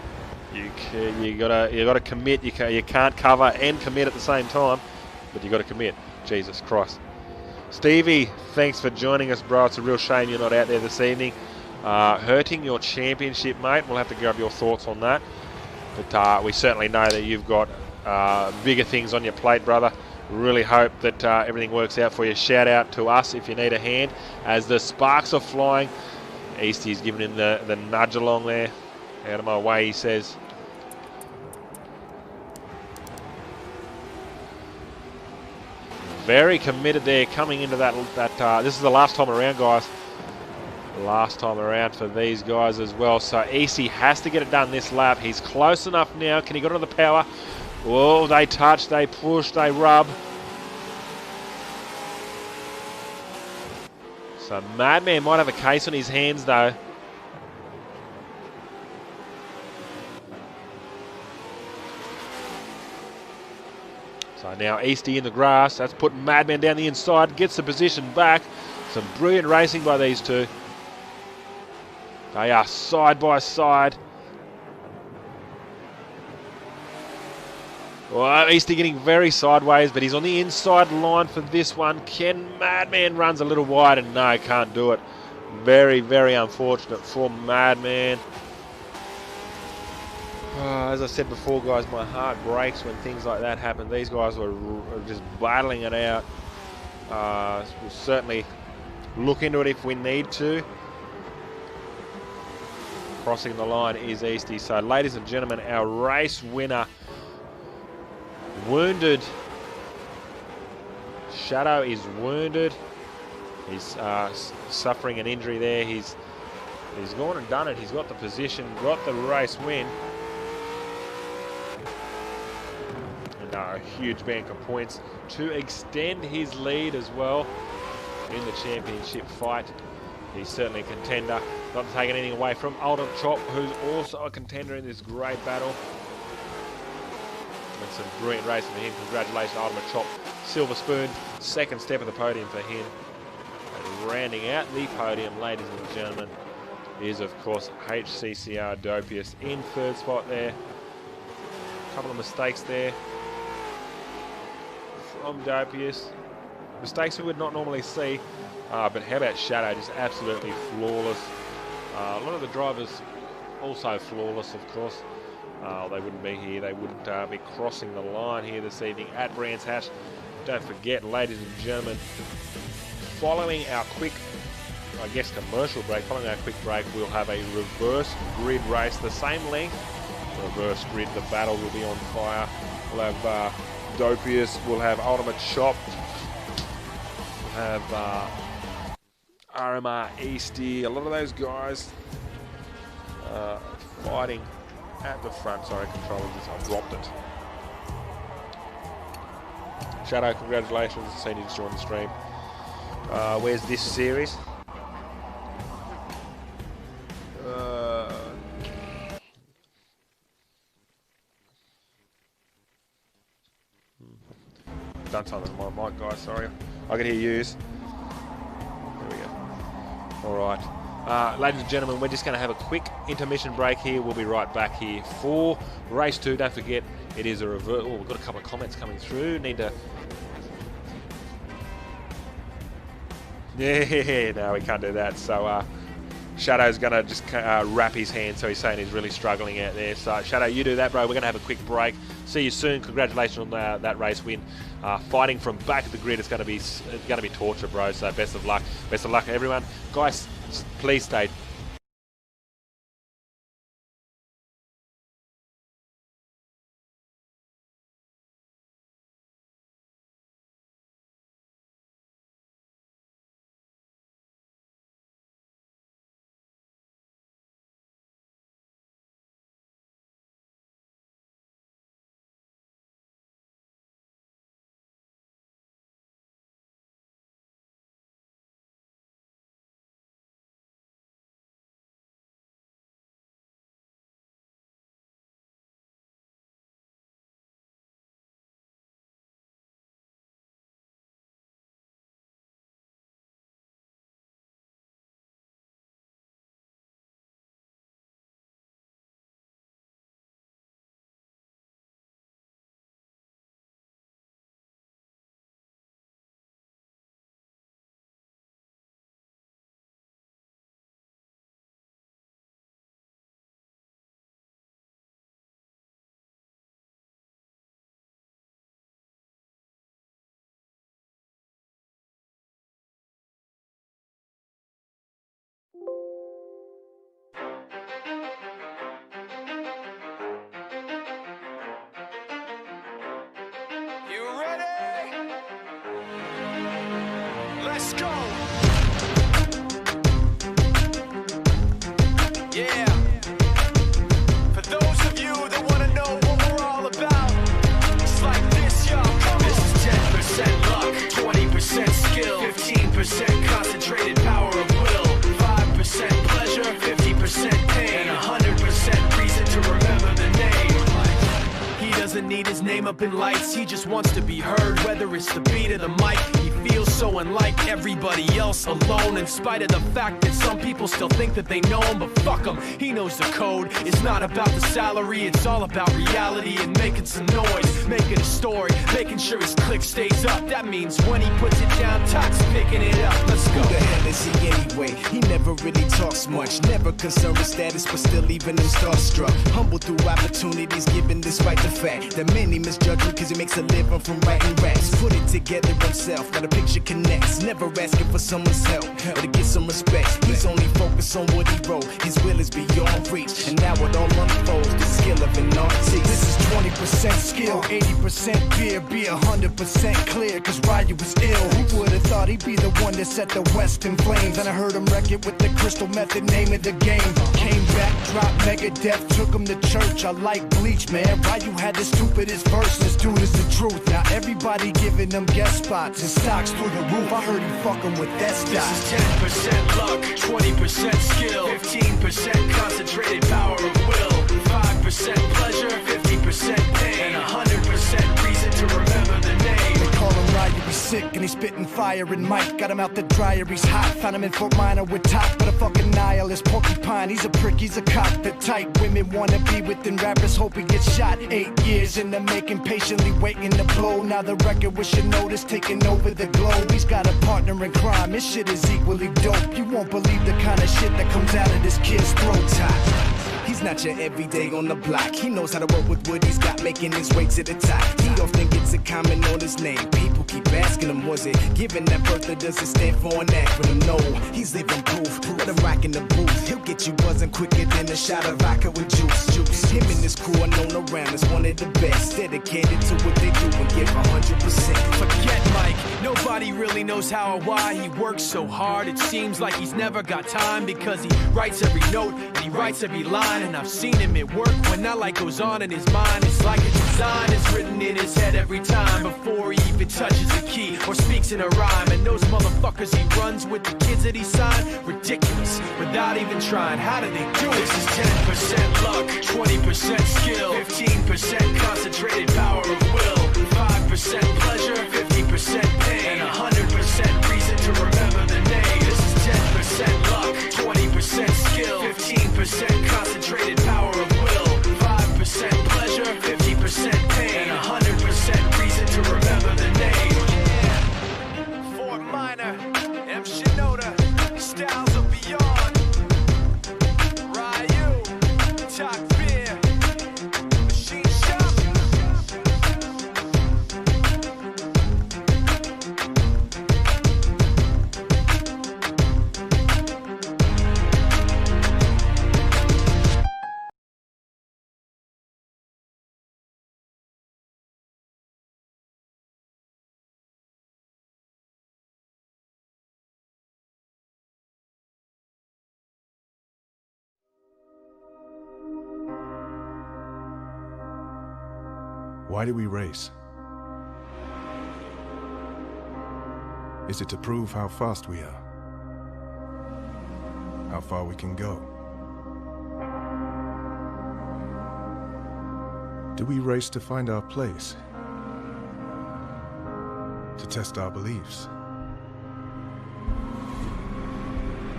K: You gotta commit. You can't cover and commit at the same time, but you got to commit. Jesus Christ. Stevie, thanks for joining us, bro. It's a real shame you're not out there this evening. Hurting your championship, mate. We'll have to grab your thoughts on that. But we certainly know that you've got bigger things on your plate, brother. Really hope that everything works out for you. Shout out to us if you need a hand as the sparks are flying. Easty's giving him the nudge along there. Out of my way, he says. Very committed there coming into that this is the last time around, guys. Last time around for these guys as well. So Easty has to get it done this lap. He's close enough now. Can he get onto the power? Whoa, they touch, they push, they rub. So Madman might have a case on his hands though. So now Easty in the grass. That's putting Madman down the inside. Gets the position back. Some brilliant racing by these two. They are side by side. Well, Easty getting very sideways, but he's on the inside line for this one. Madman runs a little wide and no, can't do it. Very, very unfortunate for Madman. As I said before, guys, my heart breaks when things like that happen. These guys were just battling it out. We'll certainly look into it if we need to. Crossing the line is Easty. So, ladies and gentlemen, our race winner, wounded. Shadow is wounded. He's suffering an injury there. He's gone and done it. He's got the position, got the race win. And a huge bank of points to extend his lead as well in the championship fight. He's certainly a contender. Not taking anything away from Ultimate Chop, who's also a contender in this great battle. And some brilliant racing for him. Congratulations, Ultimate Chop. Silver Spoon, second step of the podium for him. And rounding out the podium, ladies and gentlemen, is of course HCCR Dopius in third spot there. A couple of mistakes there from Dopius. Mistakes we would not normally see. But how about Shadow? Just absolutely flawless. A lot of the drivers also flawless, of course. They wouldn't be here. They wouldn't be crossing the line here this evening at Brands Hatch. Don't forget, ladies and gentlemen, following our quick, I guess, commercial break, following our quick break, we'll have a reverse grid race, the same length. Reverse grid, the battle will be on fire. We'll have Dopius. We'll have Ultimate Chop. We'll have RMR Easty. A lot of those guys fighting at the front. Sorry, controllers, I've dropped it. Shadow, congratulations. I've seen you just join the stream. Where's this series? Done something with my mic, guys. Sorry, I can hear yous. There we go. All right, ladies and gentlemen, we're just going to have a quick intermission break here. We'll be right back here for race 2. Don't forget, it is a revert. Oh, we've got a couple of comments coming through. Need to. Yeah, no, we can't do that. So Shadow's going to just wrap his hand, so he's saying he's really struggling out there. So Shadow, you do that, bro. We're going to have a quick break. See you soon. Congratulations on that race win. Fighting from back of the grid, it's going to be torture, bro. So best of luck. Best of luck, everyone. Guys, please stay.
B: Let's go. Yeah. For those of you that want to know what we're all about, it's like this, y'all. This is 10% luck, 20% skill, 15% concentrated power of will, 5% pleasure, 50% pain, and 100% reason to remember the name. He doesn't need his name up in lights, he just wants to be heard, whether it's the beat of the mic. He feels so unlike everybody else, alone, in spite of the fact that some people still think that they know him, but fuck him, he knows the code. It's not about the salary, it's all about reality and making some noise, making a story, making sure his click stays up. That means when he puts it down, Tait's picking it up. Let's go.
L: Who the hell is he anyway? He never really talks much, never concerned with status, but still leaving him starstruck. Humble through opportunities, given despite the fact that many misjudge him because he makes a living from writing raps. Put it together himself, now the picture connects. Never asking for someone's help or to get some respect. He's only focused on what he wrote. His will is beyond reach, and now it all unfolds. The skill of an artist.
M: This is 20% skill, 80% fear, be 100% clear, cause Ryu was ill. Who would've thought he'd be the one that set the West in flames? And I heard him wreck it with the crystal method, name of the game. Came back, dropped Megadeth, took him to church. I like Bleach, man. Ryu had the stupidest verse, this dude is the truth. Now everybody giving them guest spots and stocks through the roof. I heard he fucking with that stock.
B: This is 10% luck, 20% skill, 15% concentrated power of will, 5% pleasure, 50% pain, and 100% reason to remember the name.
M: They call him Ryu, he's sick and he's spitting fire and Mike got him out the dryer, he's hot. Found him in Fort Minor with top, but a fucking nihilist porcupine. He's a prick, he's a cock. The type women wanna be within rappers, hope he gets shot. 8 years in the making, patiently waiting to blow. Now the record with your notice taking over the globe. He's got a partner in crime, his shit is equally dope. You won't believe the kind of shit that comes out of this kid's throat. He
L: He's not your everyday on the block. He knows how to work with what he's got, making his way to the top. He often gets a comment on his name. People keep asking him, was it given that birth or does it stand for an acronym? No, he's living proof. Let him rock in the booth. He'll get you buzzing quicker than a shot of vodka with juice. Him and his crew are known around as one of the best. Dedicated to what they do and give 100%.
N: Forget Mike, nobody really knows how or why he works so hard. It seems like he's never got time because he writes every note and he writes every line. And I've seen him at work when that light goes on in his mind. It's like a design is written in his head every time before he even touches a key or speaks in a rhyme. And those motherfuckers he runs with, the kids that he signed, ridiculous, without even trying. How do they do it? This is 10% luck, 20% skill, 15% concentrated power of will, 5% pleasure, 50% pain, and 100% reason to remember the name. This is 10% luck, 20% skill, 15% concentrated power of will, 5% pleasure, 50% pain, and 100% reason to remember the name. Yeah. Fort Minor, M. Shinoda, Styles of Beyond, Ryu, Talk Fear, Machine Shop.
J: Why do we race? Is it to prove how fast we are? How far we can go? Do we race to find our place? To test our beliefs?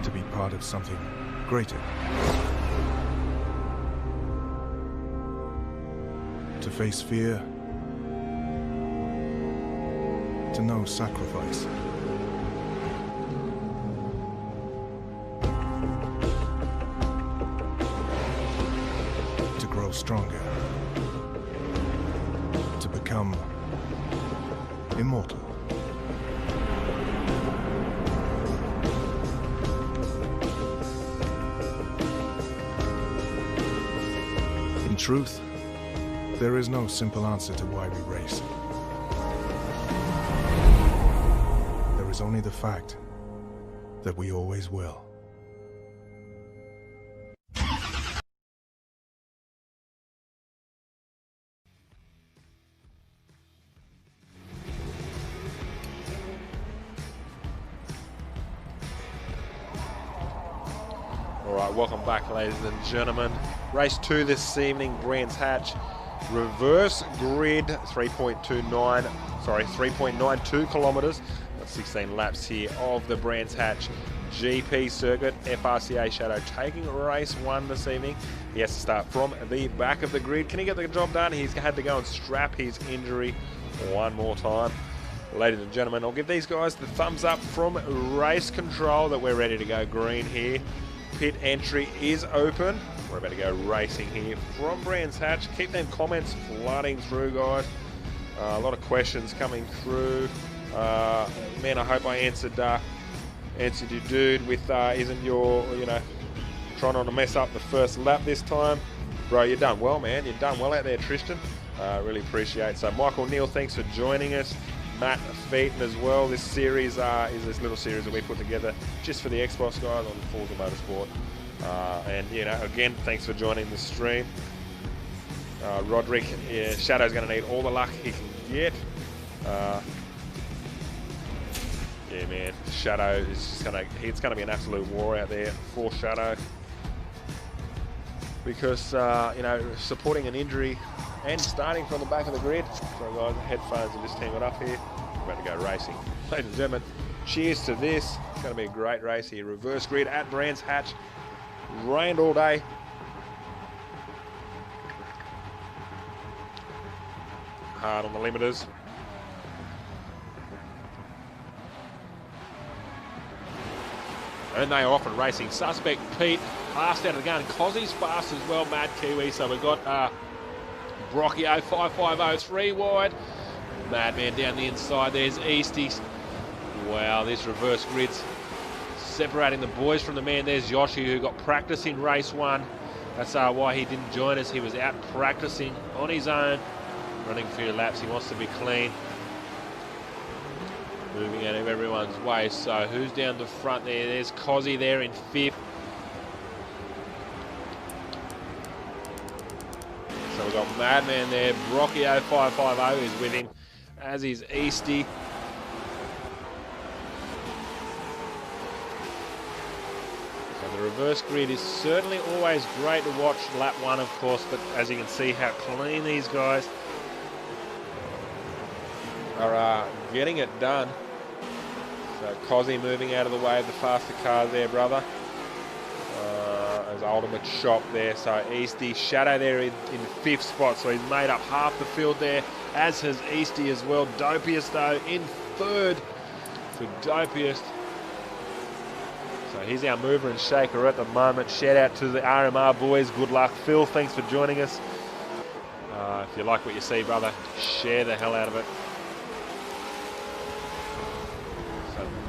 J: To be part of something greater? To face fear? To know sacrifice? To grow stronger? To become immortal? In truth, there is no simple answer to why we race. There is only the fact that we always will.
K: Alright, welcome back, ladies and gentlemen. Race 2 this evening, Brands Hatch. Reverse grid, 3.92 kilometres. That's 16 laps here of the Brands Hatch GP circuit. FRCA Shadow taking race 1 this evening. He has to start from the back of the grid. Can he get the job done? He's had to go and strap his injury one more time. Ladies and gentlemen, I'll give these guys the thumbs up from race control that we're ready to go green here. Pit entry is open. We're about to go racing here from Brands Hatch. Keep them comments flooding through, guys. A lot of questions coming through. Man, I hope I answered you, dude, with isn't your, trying not to mess up the first lap this time. Bro, you've done well, man. You've done well out there, Tristan. Really appreciate it. So, Michael Neal, thanks for joining us. Matt Featon as well. This series is this little series that we put together just for the Xbox guys on Forza Motorsport. And again, thanks for joining the stream. Roderick, Shadow's going to need all the luck he can get. Yeah, man, Shadow is just it's going to be an absolute war out there for Shadow. Because, supporting an injury and starting from the back of the grid. So guys, headphones are just teaming up here. We're about to go racing. Ladies and gentlemen, cheers to this. It's going to be a great race here. Reverse grid at Brands Hatch. Rained all day. Hard on the limiters. And they are off and racing. Suspect Pete fast out of the gun. Cozzy's fast as well, Mad Kiwi. So we've got Brockio 5503 wide. Madman down the inside. There's Easties. Wow, this reverse grid's separating the boys from the man. There's Yoshi, who got practice in race 1. That's why he didn't join us. He was out practicing on his own, running a few laps. He wants to be clean. Moving out of everyone's way. So who's down the front there? There's Cozzy there in 5th. So we've got Madman there. Brockio 550 is with him, as is Easty. So the reverse grid is certainly always great to watch. Lap 1, of course, but as you can see how clean these guys are getting it done. So Cozzy moving out of the way of the faster cars there, brother. There's Ultimate Shop there. So Easty, Shadow there in 5th spot. So he's made up half the field there, as has Easty as well. Dopiest though in 3rd. So Dopiest. So he's our mover and shaker at the moment. Shout out to the RMR boys. Good luck. Phil, thanks for joining us. If you like what you see, brother, share the hell out of it.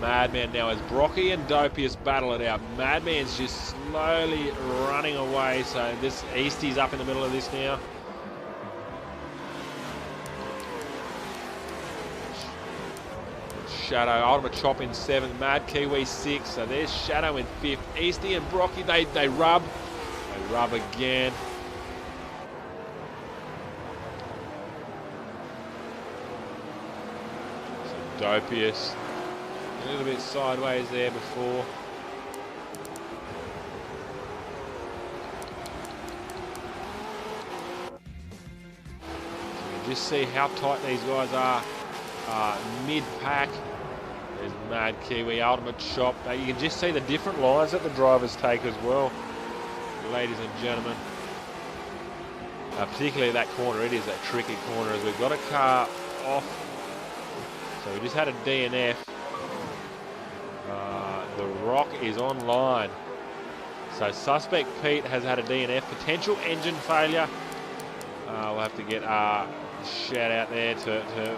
K: Madman now as Brocky and Dopius battle it out. Madman's just slowly running away, so this Eastie's up in the middle of this now. Shadow, Ultimate Chop in 7th, Mad Kiwi 6th, so there's Shadow in 5th. Eastie and Brocky, they rub. They rub again. So Dopius. A little bit sideways there before. So you can just see how tight these guys are. Mid-pack. There's Mad Kiwi, Ultimate Shop. You can just see the different lines that the drivers take as well, ladies and gentlemen. Particularly that corner, it is a tricky corner, as we've got a car off. So we just had a DNF. The Rock is online. So Suspect Pete has had a DNF, potential engine failure. We'll have to get a shout out there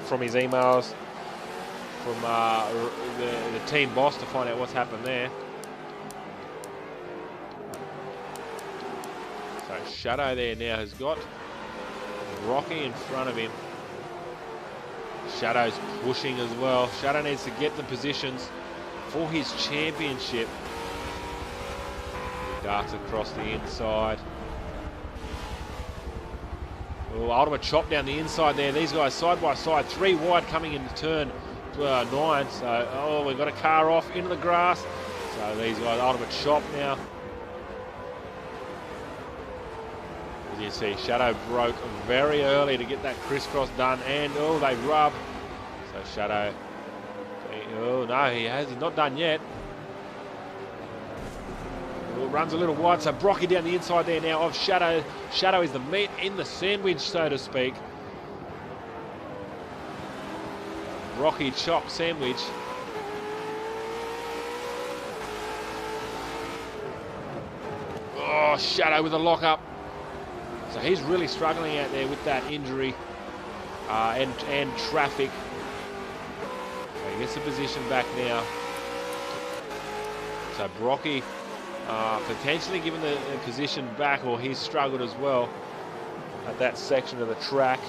K: from his emails from the team boss to find out what's happened there. So Shadow there now has got Rocky in front of him. Shadow's pushing as well. Shadow needs to get the positions for his championship. He darts across the inside. Oh, Ultimate Chop down the inside there. These guys side by side, 3 wide coming into turn 9. So, we've got a car off into the grass. So these guys, Ultimate Chop now. As you see, Shadow broke very early to get that crisscross done, and they rub. So Shadow. Oh no, he's not done yet. Runs a little wide, so Brocky down the inside there now of Shadow. Shadow is the meat in the sandwich, so to speak. Brocky Chop sandwich. Oh, Shadow with a lock-up. So he's really struggling out there with that injury and traffic. He gets the position back now. So Brocky potentially given the position back, or he's struggled as well at that section of the track.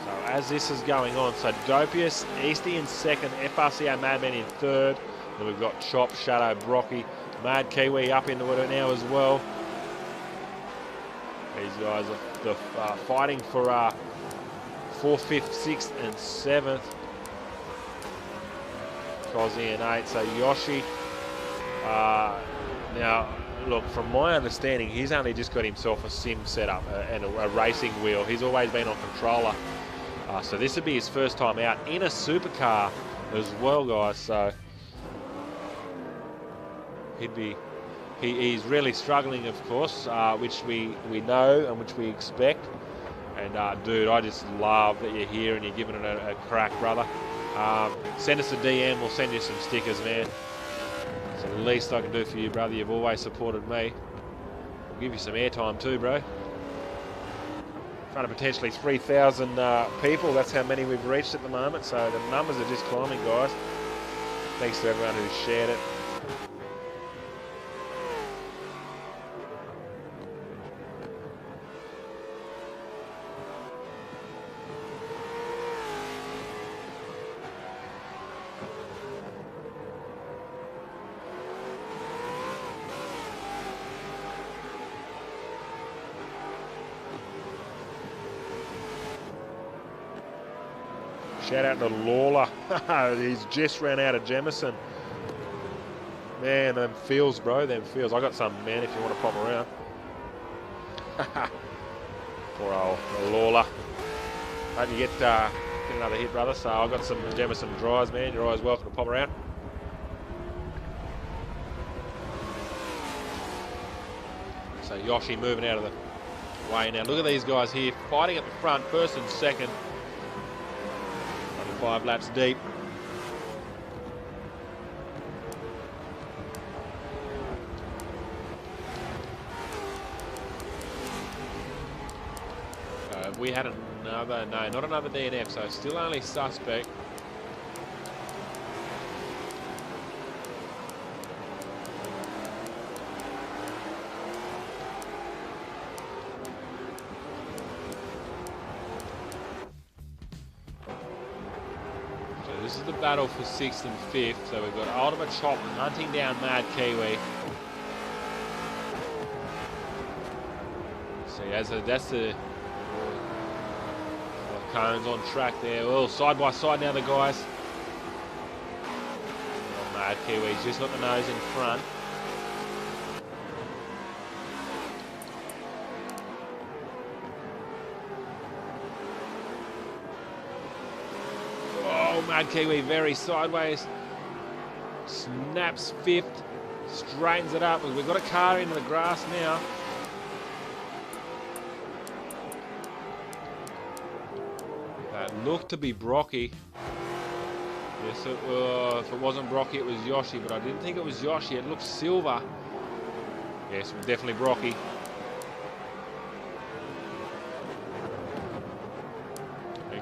K: So as this is going on, so Dopius, Easty in 2nd, FRCA Madman in 3rd. Then we've got Chop, Shadow, Brocky, Mad Kiwi up into it now as well. These guys are fighting for 4th, 5th, 6th and 7th. Cozzy and 8. So Yoshi, now look, from my understanding, he's only just got himself a sim setup and a racing wheel. He's always been on controller. So this would be his first time out in a supercar as well, guys. So he's really struggling, of course, which we know and which we expect. And dude, I just love that you're here and you're giving it a crack, brother. Send us a DM, we'll send you some stickers, man. It's the least I can do for you, brother. You've always supported me. We'll give you some airtime too, bro. In front of potentially 3,000 people. That's how many we've reached at the moment. So the numbers are just climbing, guys. Thanks to everyone who's shared it. Shout out to Lawler. He's just ran out of Jemison. Man, them feels, bro. Them feels. I got some, man, if you want to pop around. Poor old Lawler. Hope you get another hit, brother. So I got some Jemison dries, man. You're always welcome to pop around. So Yoshi moving out of the way now. Look at these guys here fighting at the front, first and second. 5 laps deep. We had another, no, not another DNF, so still only suspect. This is the battle for 6th and 5th. So we've got Ultimate Chop hunting down Mad Kiwi. So that's the cones on track there. Well, side by side now, the guys. Oh, Mad Kiwi's just got the nose in front. Mad Kiwi very sideways, snaps 5th, straightens it up. We've got a car into the grass now. That looked to be Brocky. Yes, if it wasn't Brocky, it was Yoshi, but I didn't think it was Yoshi. It looked silver. Yes, definitely Brocky.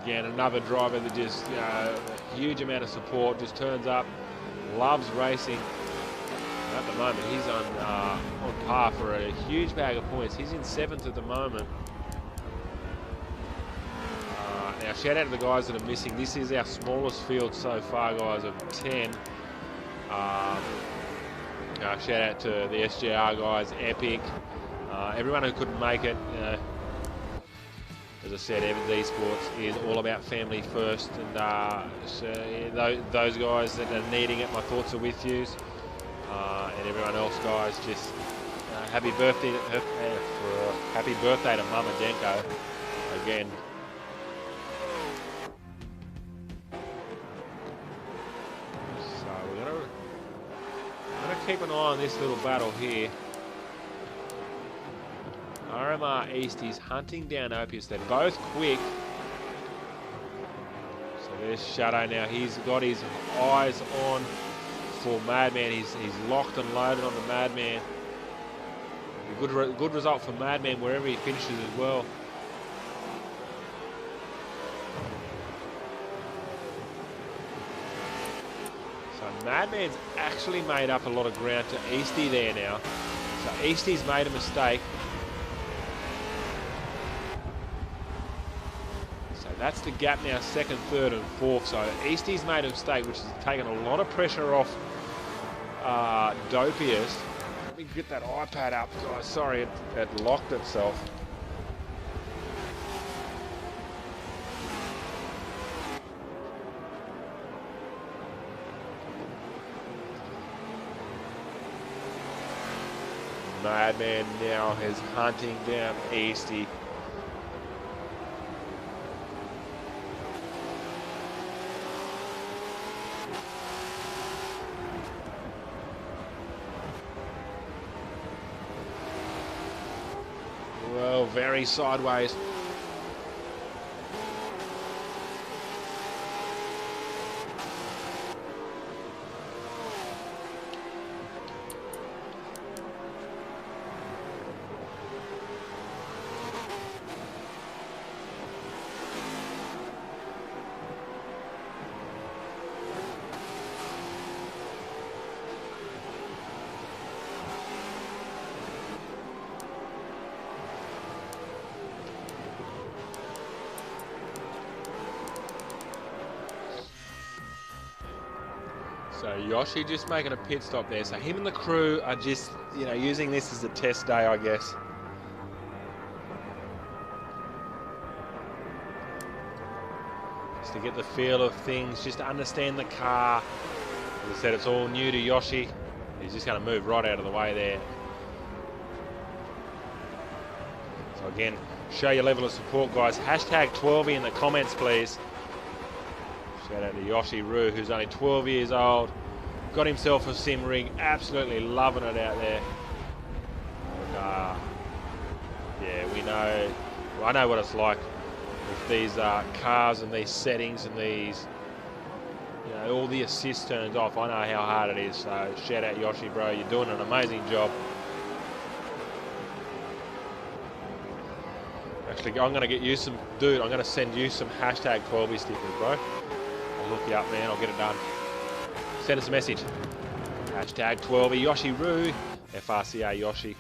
K: Again, another driver that just, a huge amount of support, just turns up, loves racing. And at the moment, he's on par for a huge bag of points. He's in 7th at the moment. Now, shout out to the guys that are missing. This is our smallest field so far, guys, of 10. Shout out to the SGR guys, Epic, everyone who couldn't make it. As I said, Evans Esports is all about family first, and so those guys that are needing it, my thoughts are with you. And everyone else, guys, just happy birthday to Mama Denko again. So we're gonna keep an eye on this little battle here. RMR East is hunting down Opius. They're both quick. So there's Shadow now. He's got his eyes on for Madman. He's locked and loaded on the Madman. A good result for Madman wherever he finishes as well. So Madman's actually made up a lot of ground to Easty there now. So Easty's made a mistake. That's the gap now, 2nd, 3rd and 4th. So Easty's made a mistake, which has taken a lot of pressure off Dopius. Let me get that iPad up, guys. Sorry, it locked itself. Madman now is hunting down Easty. Well, very sideways. So Yoshi just making a pit stop there. So him and the crew are just, you know, using this as a test day, I guess. Just to get the feel of things, just to understand the car. As I said, it's all new to Yoshi. He's just going to move right out of the way there. So again, show your level of support, guys. Hashtag 12 in the comments, please. Shout out to Yoshi Roo, who's only 12 years old. Got himself a sim rig, absolutely loving it out there. And, yeah, we know, well, I know what it's like with these cars and these settings and these, you know, all the assist turns off. I know how hard it is. So shout out Yoshi, bro. You're doing an amazing job. Actually, I'm going to get you some, dude, I'm going to send you some hashtag 12 stickers, bro. I'll hook you up, man. I'll get it done. Send us a message. Hashtag 12 Yoshi Roo. FRCA Yoshi.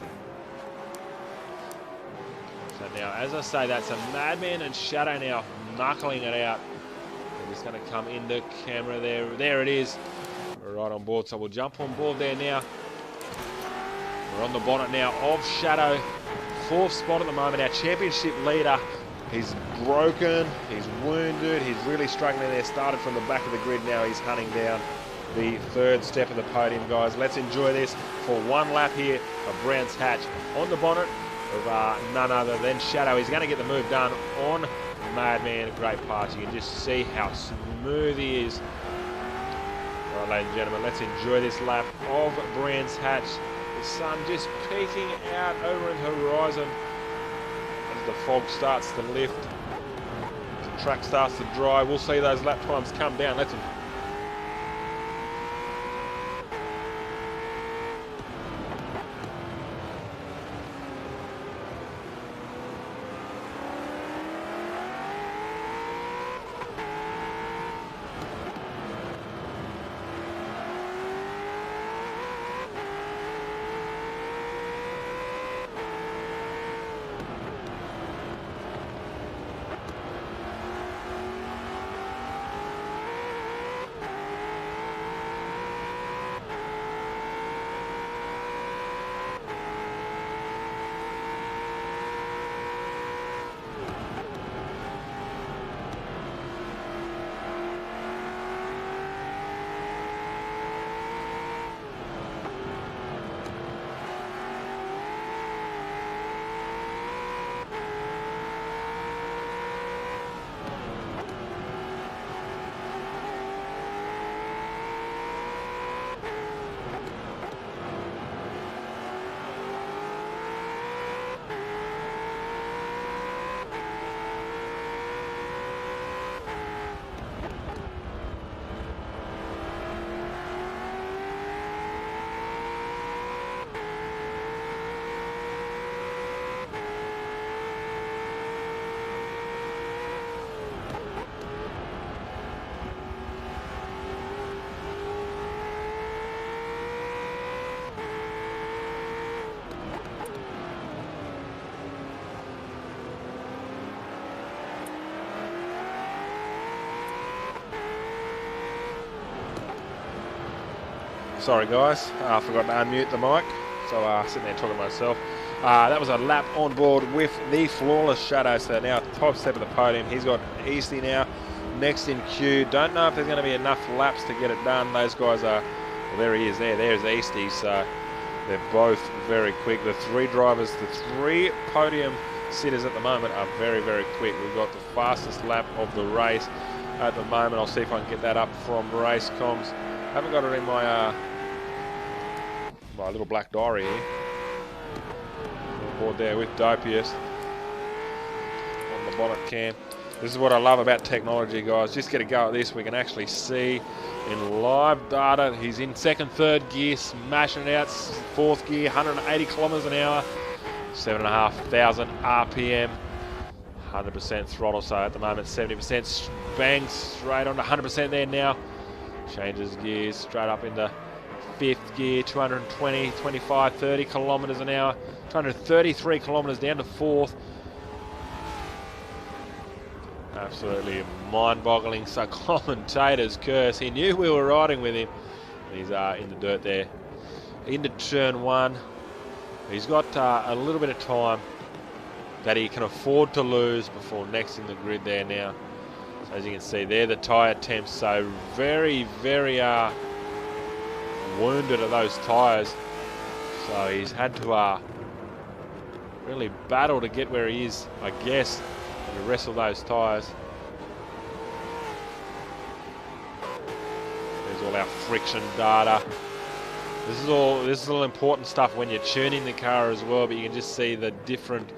K: So now, as I say, that's a Madman and Shadow now knuckling it out. They're just going to come into camera there. There it is. We're right on board. So we'll jump on board there now. We're on the bonnet now of Shadow. 4th spot at the moment. Our championship leader. He's broken. He's wounded. He's really struggling there. Started from the back of the grid. Now he's hunting down the 3rd step of the podium, guys. Let's enjoy this for one lap here of Brands Hatch on the bonnet of none other than Shadow. He's going to get the move done on Madman. Great pass. You can just see how smooth he is. All right, ladies and gentlemen, let's enjoy this lap of Brands Hatch. The sun just peeking out over the horizon as the fog starts to lift. The track starts to dry. We'll see those lap times come down. Let's sorry guys, I forgot to unmute the mic, so sitting there talking to myself. That was a lap on board with the flawless Shadow. So now top step of the podium. He's got Easty now next in queue. Don't know if there's going to be enough laps to get it done. Those guys are, well, there he is there. There's Easty. So they're both very quick. The 3 drivers, the 3 podium sitters at the moment are very, very quick. We've got the fastest lap of the race at the moment. I'll see if I can get that up from race comms. Haven't got it in my my little black diary here. On board there with Dopius on the bonnet cam. This is what I love about technology, guys. Just get a go at this. We can actually see in live data. He's in 2nd, 3rd gear, smashing it out. 4th gear, 180 kilometers an hour, 7,500 RPM, 100% throttle. So at the moment, 70%. Bang, straight on to 100% there now. Changes gears straight up into 5th gear, 220, 25, 30 kilometers an hour, 233 kilometers down to 4th. Absolutely mind-boggling. So commentator's curse. He knew we were riding with him. He's in the dirt there. Into turn 1. He's got a little bit of time that he can afford to lose before next in the grid there now. So as you can see there, the tyre attempts, so very, very wounded at those tyres. So he's had to really battle to get where he is, I guess, and to wrestle those tyres. There's all our friction data. This is all important stuff when you're tuning the car as well, but you can just see the different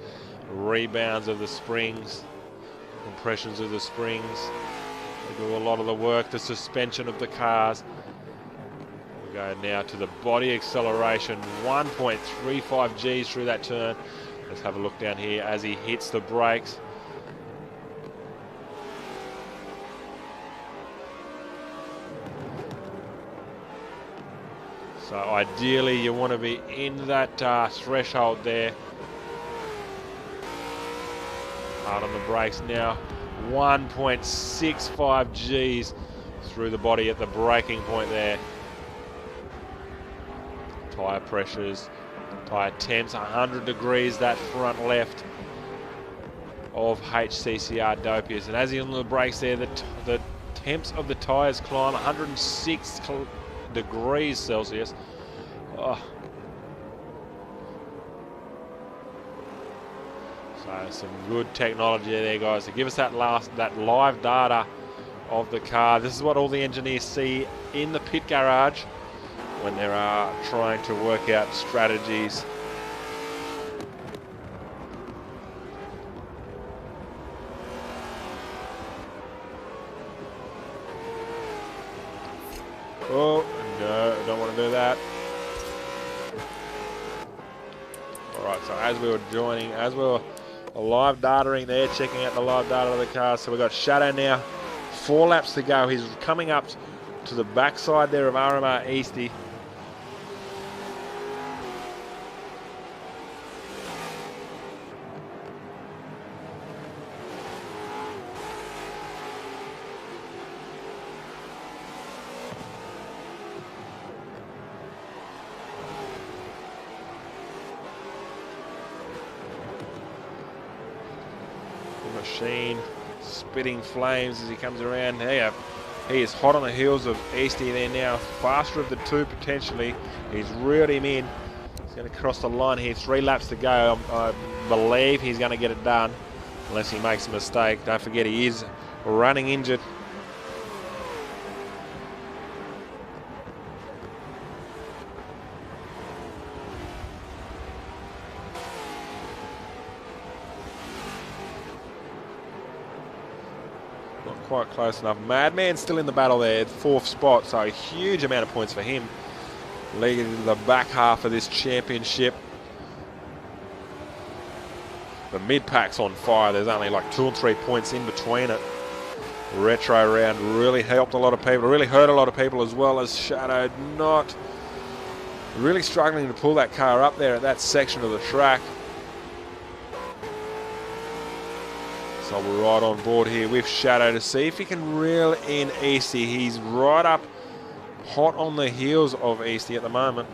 K: rebounds of the springs, compressions of the springs. They do a lot of the work, the suspension of the cars. We go now to the body acceleration, 1.35 Gs through that turn. Let's have a look down here as he hits the brakes. So ideally you want to be in that threshold there. Hard on the brakes now. 1.65 Gs through the body at the braking point there. Tyre pressures, tyre temps, 100 degrees that front left of HCCR Dopius. And as he's on the brakes there, the temps of the tyres climb 106 degrees Celsius. Oh. So some good technology there, guys, to give us that live data of the car. This is what all the engineers see in the pit garage when they're trying to work out strategies. Oh, no, don't want to do that. Alright, so as we were live dataing there, checking out the live data of the car. So we've got Shadow now, 4 laps to go. He's coming up to the backside there of RMR Eastie. Machine spitting flames as he comes around. He is hot on the heels of Eastie there now. Faster of the two potentially. He's reeled him in. He's going to cross the line here. 3 laps to go. I believe he's going to get it done unless he makes a mistake. Don't forget he is running injured. Quite close enough. Madman's still in the battle there, 4th spot, so a huge amount of points for him, leading into the back half of this championship. The mid-pack's on fire. There's only like 2 and 3 points in between it. Retro round really helped a lot of people, really hurt a lot of people, as well as Shadow not really struggling to pull that car up there at that section of the track. So we're right on board here with Shadow to see if he can reel in Eastie. He's right up hot on the heels of Eastie at the moment.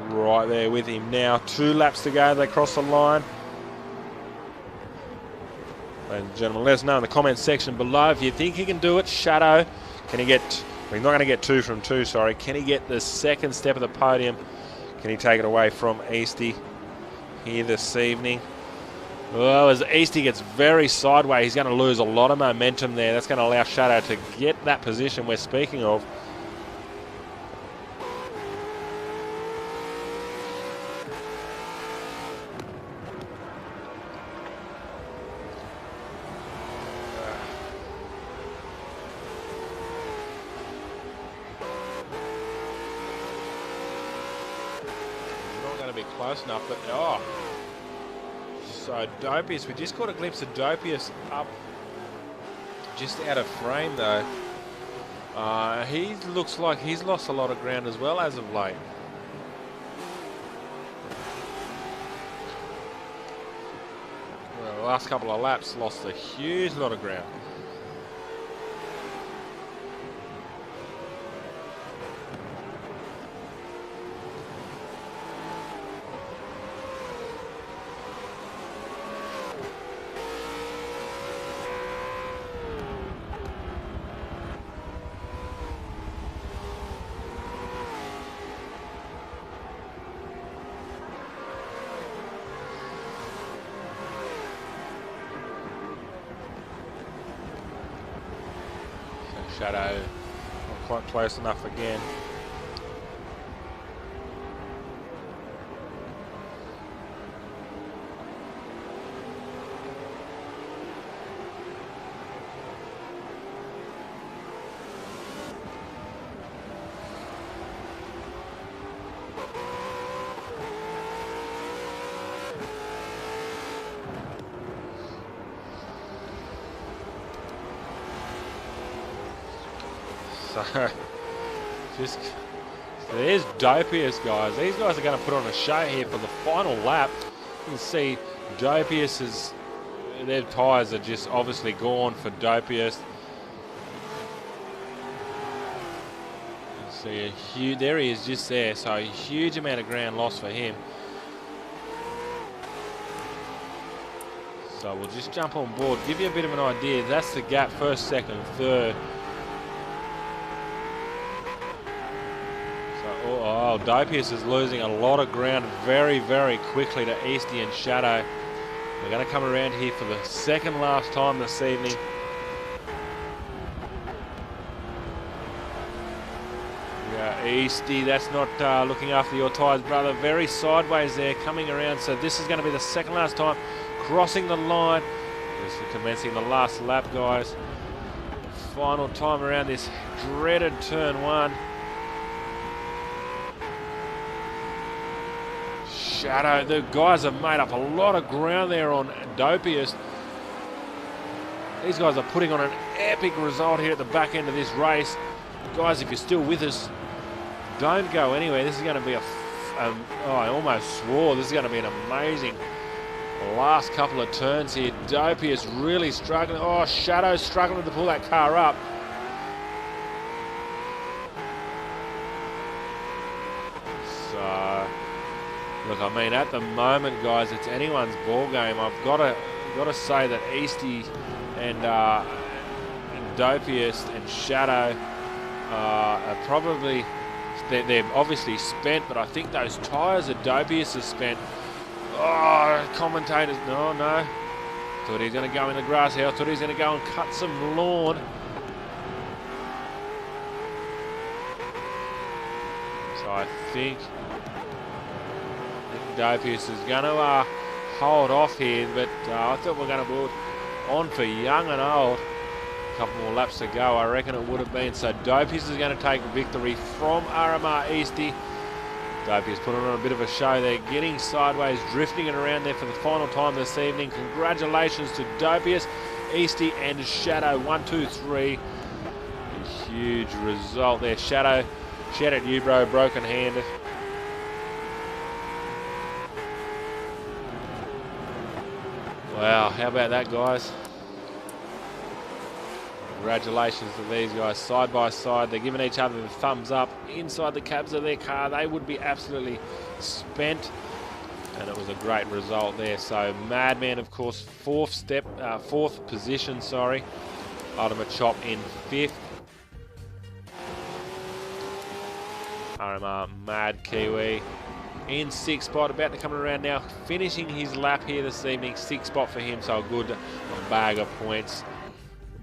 K: Right there with him now. 2 laps to go. They cross the line. Ladies and gentlemen, let us know in the comments section below if you think he can do it. Shadow, can he get... Well, he's not going to get 2 from 2, sorry. Can he get the second step of the podium? Can he take it away from Eastie here this evening? Well, as Eastie gets very sideways, he's going to lose a lot of momentum there. That's going to allow Shadow to get that position we're speaking of. bit close enough, but oh. So Dopius, we just caught a glimpse of Dopius up just out of frame though. He looks like he's lost a lot of ground as well as of late. Well, the last couple of laps lost a huge lot of ground. Shadow not quite close enough again. So, there's Dopius, guys. These guys are going to put on a show here for the final lap. You can see Dopius's, their tyres are just obviously gone for Dopius. You see a huge, there he is just there, so a huge amount of ground lost for him. So we'll just jump on board, give you a bit of an idea. That's the gap, first, second, third. Oh, Dopius is losing a lot of ground very, very quickly to Easty and Shadow. We're going to come around here for the second last time this evening. Yeah, Easty, that's not looking after your tyres, brother. Very sideways there, coming around. So this is going to be the second last time crossing the line. This is commencing the last lap, guys. Final time around this dreaded turn one. Shadow, the guys have made up a lot of ground there on Dopius. These guys are putting on an epic result here at the back end of this race. Guys, if you're still with us, don't go anywhere. This is going to be oh, I almost swore. This is going to be an amazing last couple of turns here. Dopius really struggling. Oh, Shadow struggling to pull that car up. So, look, I mean, at the moment, guys, it's anyone's ball game. I've got to say that Easty and Dopius and Shadow are probably, they're obviously spent, but I think those tyres that Dopius has spent. Oh, commentators, no. Thought he was going to go in the grass here. I thought he was going to go and cut some lawn. So I think Dopius is going to hold off here, but I thought we were going to build on for young and old. A couple more laps to go, I reckon it would have been. So Dopius is going to take victory from RMR Easty. Dopius putting on a bit of a show there, getting sideways, drifting it around there for the final time this evening. Congratulations to Dopius, Easty and Shadow. 1, 2, 3. A huge result there. Shadow, shout out you, bro, broken-handed. Wow, how about that, guys? Congratulations to these guys, side by side. They're giving each other the thumbs up inside the cabs of their car. They would be absolutely spent, and it was a great result there. So Madman, of course, fourth position. Sorry, Ultimate Chop in 5th. RMR Mad Kiwi in 6th spot, about to come around now, finishing his lap here this evening. 6th spot for him, so a good bag of points.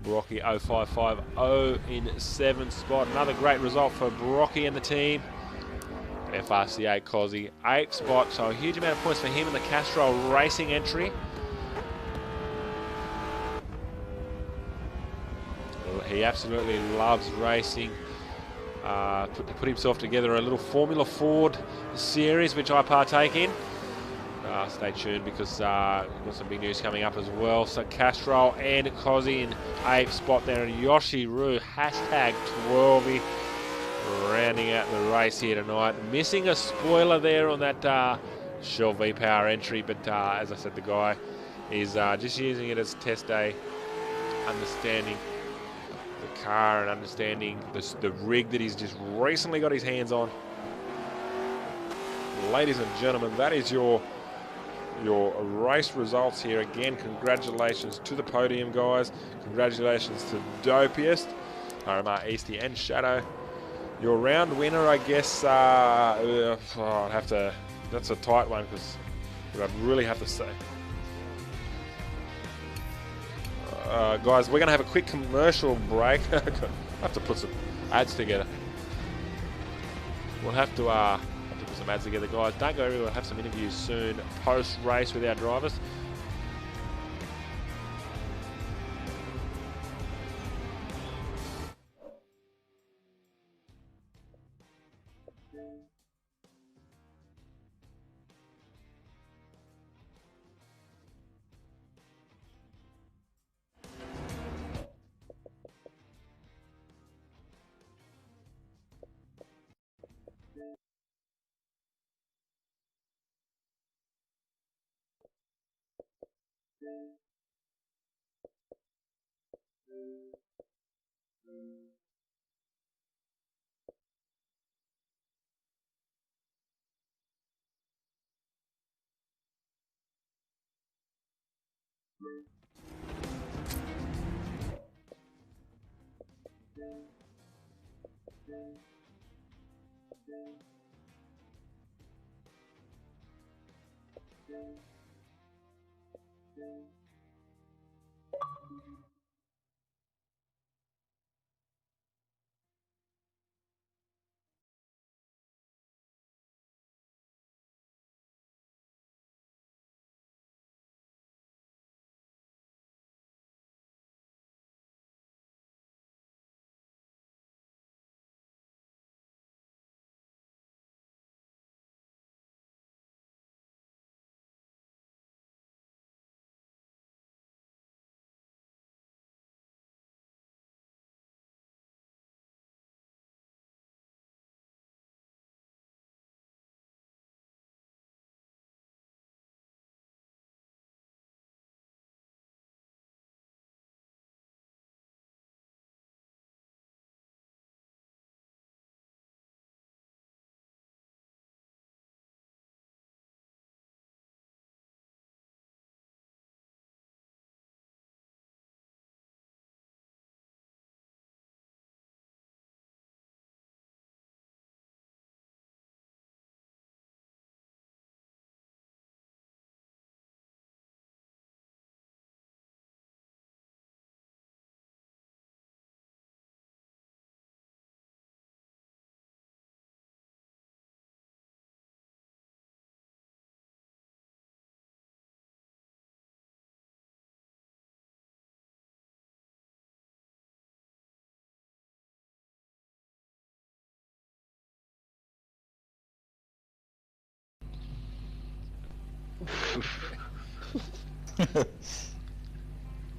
K: Brocky 0550 in 7th spot. Another great result for Brocky and the team. FRC8 Cozzy 8th spot, so a huge amount of points for him in the Castrol Racing entry. He absolutely loves racing. put himself together a little Formula Ford series, which I partake in. Stay tuned because we've got some big news coming up as well. So Castro and Cozzy in 8th spot there, and Yoshi Roo, hashtag 12 rounding out the race here tonight. Missing a spoiler there on that Shell V-Power entry, but as I said, the guy is just using it as test day, understanding the car and understanding the rig that he's just recently got his hands on. Ladies and gentlemen, that is your race results here. Again, congratulations to the podium guys. Congratulations to Dopiest, RMR Eastie and Shadow. Your round winner, I guess, I'd have to, that's a tight one because I'd really have to say. Guys, we're going to have a quick commercial break. I have to put some ads together. We'll have to put some ads together, guys. Don't go everywhere. We'll have some interviews soon post-race with our drivers.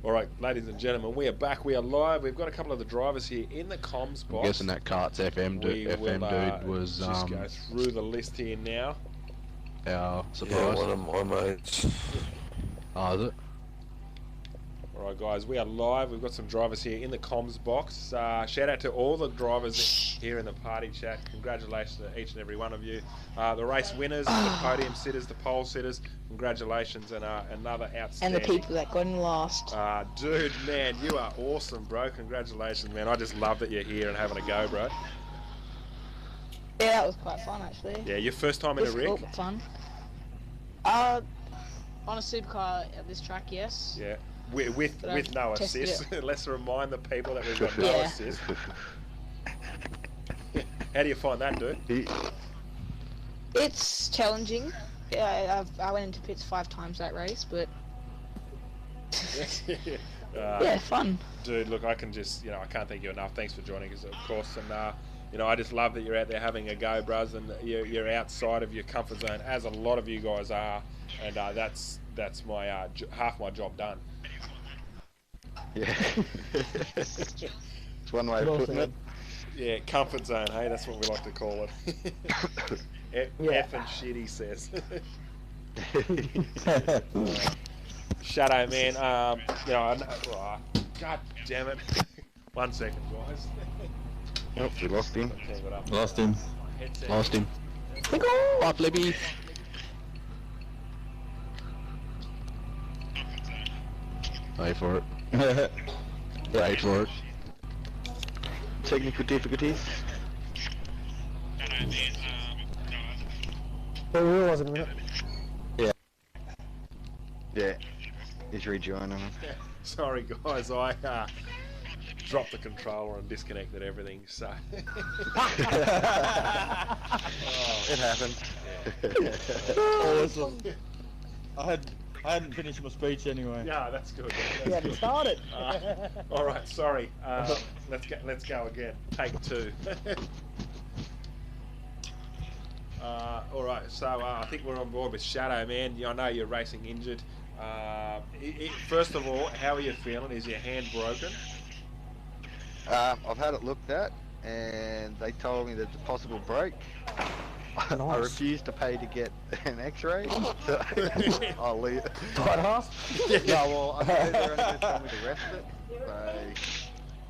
K: All right, ladies and gentlemen, we are back. We are live. We've got a couple of the drivers here in the comms box.
O: I'm guessing that Cart's FM dude was
K: just go through the list here now.
O: Our surprise.
P: Yeah, one of my mates.
O: Oh, is it?
K: All right, guys, we are live. We've got some drivers here in the comms box. Shout out to all the drivers here in the party chat. Congratulations to each and every one of you. The race winners, the podium sitters, the pole sitters. Congratulations, and another outstanding.
Q: And the people that got in last.
K: Dude, man, you are awesome, bro. Congratulations, man. I just love that you're here and having a go, bro.
Q: Yeah, that was quite fun, actually.
K: Yeah, your first time in a rig?
Q: But fun. On a supercar at this track, yes.
K: Yeah. With no assist. Let's remind the people that we've got no assist. How do you find that, dude?
Q: It's challenging. Yeah, I went into pits 5 times that race, but yeah, fun.
K: Dude, look, I can just, I can't thank you enough. Thanks for joining us, of course. And you know, I just love that you're out there having a go, bros, and you're outside of your comfort zone, as a lot of you guys are, and that's my half my job done.
O: Yeah. It's one way of putting it.
K: Yeah, comfort zone, hey, that's what we like to call it. F and shit, he says. Shadow, man, you know, God damn it. 1 second, guys.
O: Nope, we lost him.
P: Lost him.
O: Lost him. Go up, Libby. Wait for it. Wait for it. Technical difficulties. Yeah. Yeah. He's rejoining.
K: Sorry, guys, I dropped the controller and disconnected everything, so...
O: It happened.
P: Awesome. I hadn't finished my speech anyway.
K: Yeah, that's good.
P: You hadn't started.
K: All right, sorry. Let's go again. Take 2. All right, so I think we're on board with Shadow, man. I know you're racing injured. First of all, how are you feeling? Is your hand broken?
O: I've had it looked at, and they told me there's a possible break. I refuse to pay to get an X-ray, so I'll leave it. No, well, I think they're only going to tell me to rest it,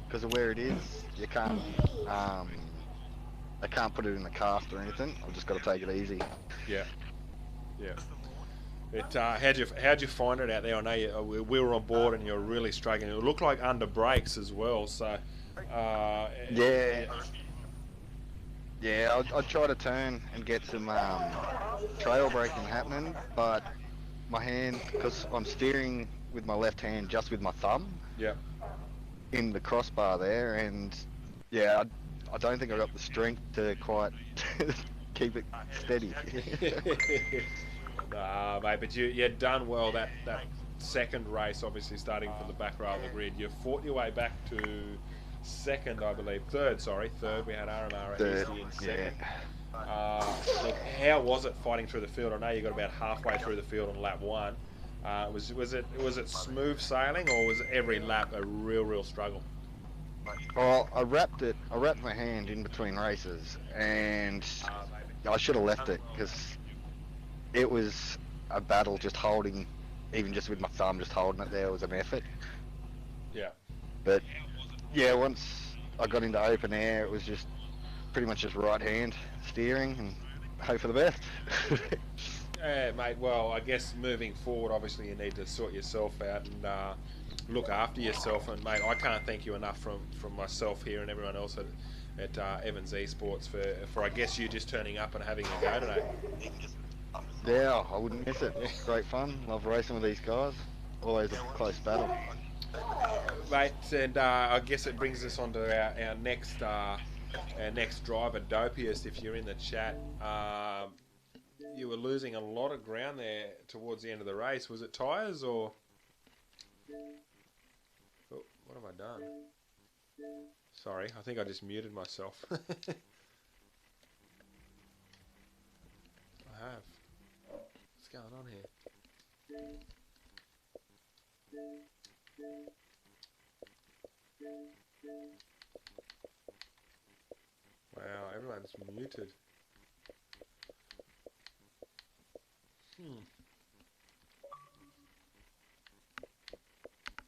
O: because of where it is. You can't, I can't put it in the cast or anything. I've just got to take it easy.
K: Yeah, yeah. How'd you find it out there? I know we were on board and you're really struggling. It looked like under brakes as well. So
O: yeah, I try to turn and get some trail braking happening, but my hand, because I'm steering with my left hand, just with my thumb.
K: Yeah.
O: In the crossbar there, and yeah, I don't think I got the strength to quite keep it steady.
K: Nah, mate, but you'd done well that second race, obviously starting from the back row of the grid. You fought your way back to second, I believe. Third. We had RMR at Eastie in second. Look, how was it fighting through the field? I know you got about halfway through the field on lap 1. Was it smooth sailing, or was every lap a real struggle?
O: Well, I wrapped my hand in between races, and I should have left it, because it was a battle just holding, even just with my thumb, just holding it there was an effort.
K: Yeah.
O: But yeah, once I got into open air, it was just pretty much just right hand steering and hope for the best.
K: Yeah, mate, well, I guess moving forward, obviously you need to sort yourself out and look after yourself. And mate, I can't thank you enough from myself here and everyone else at Evans Esports for I guess you just turning up and having a go today.
O: Yeah, I wouldn't miss it. Great fun. Love racing with these guys. Always a close battle.
K: Mate, and I guess it brings us on to our next driver, Dopiest. If you're in the chat, you were losing a lot of ground there towards the end of the race. Was it tyres or... Oh, what have I done? Sorry, I think I just muted myself. I have. What's going on here? Wow, everyone's muted.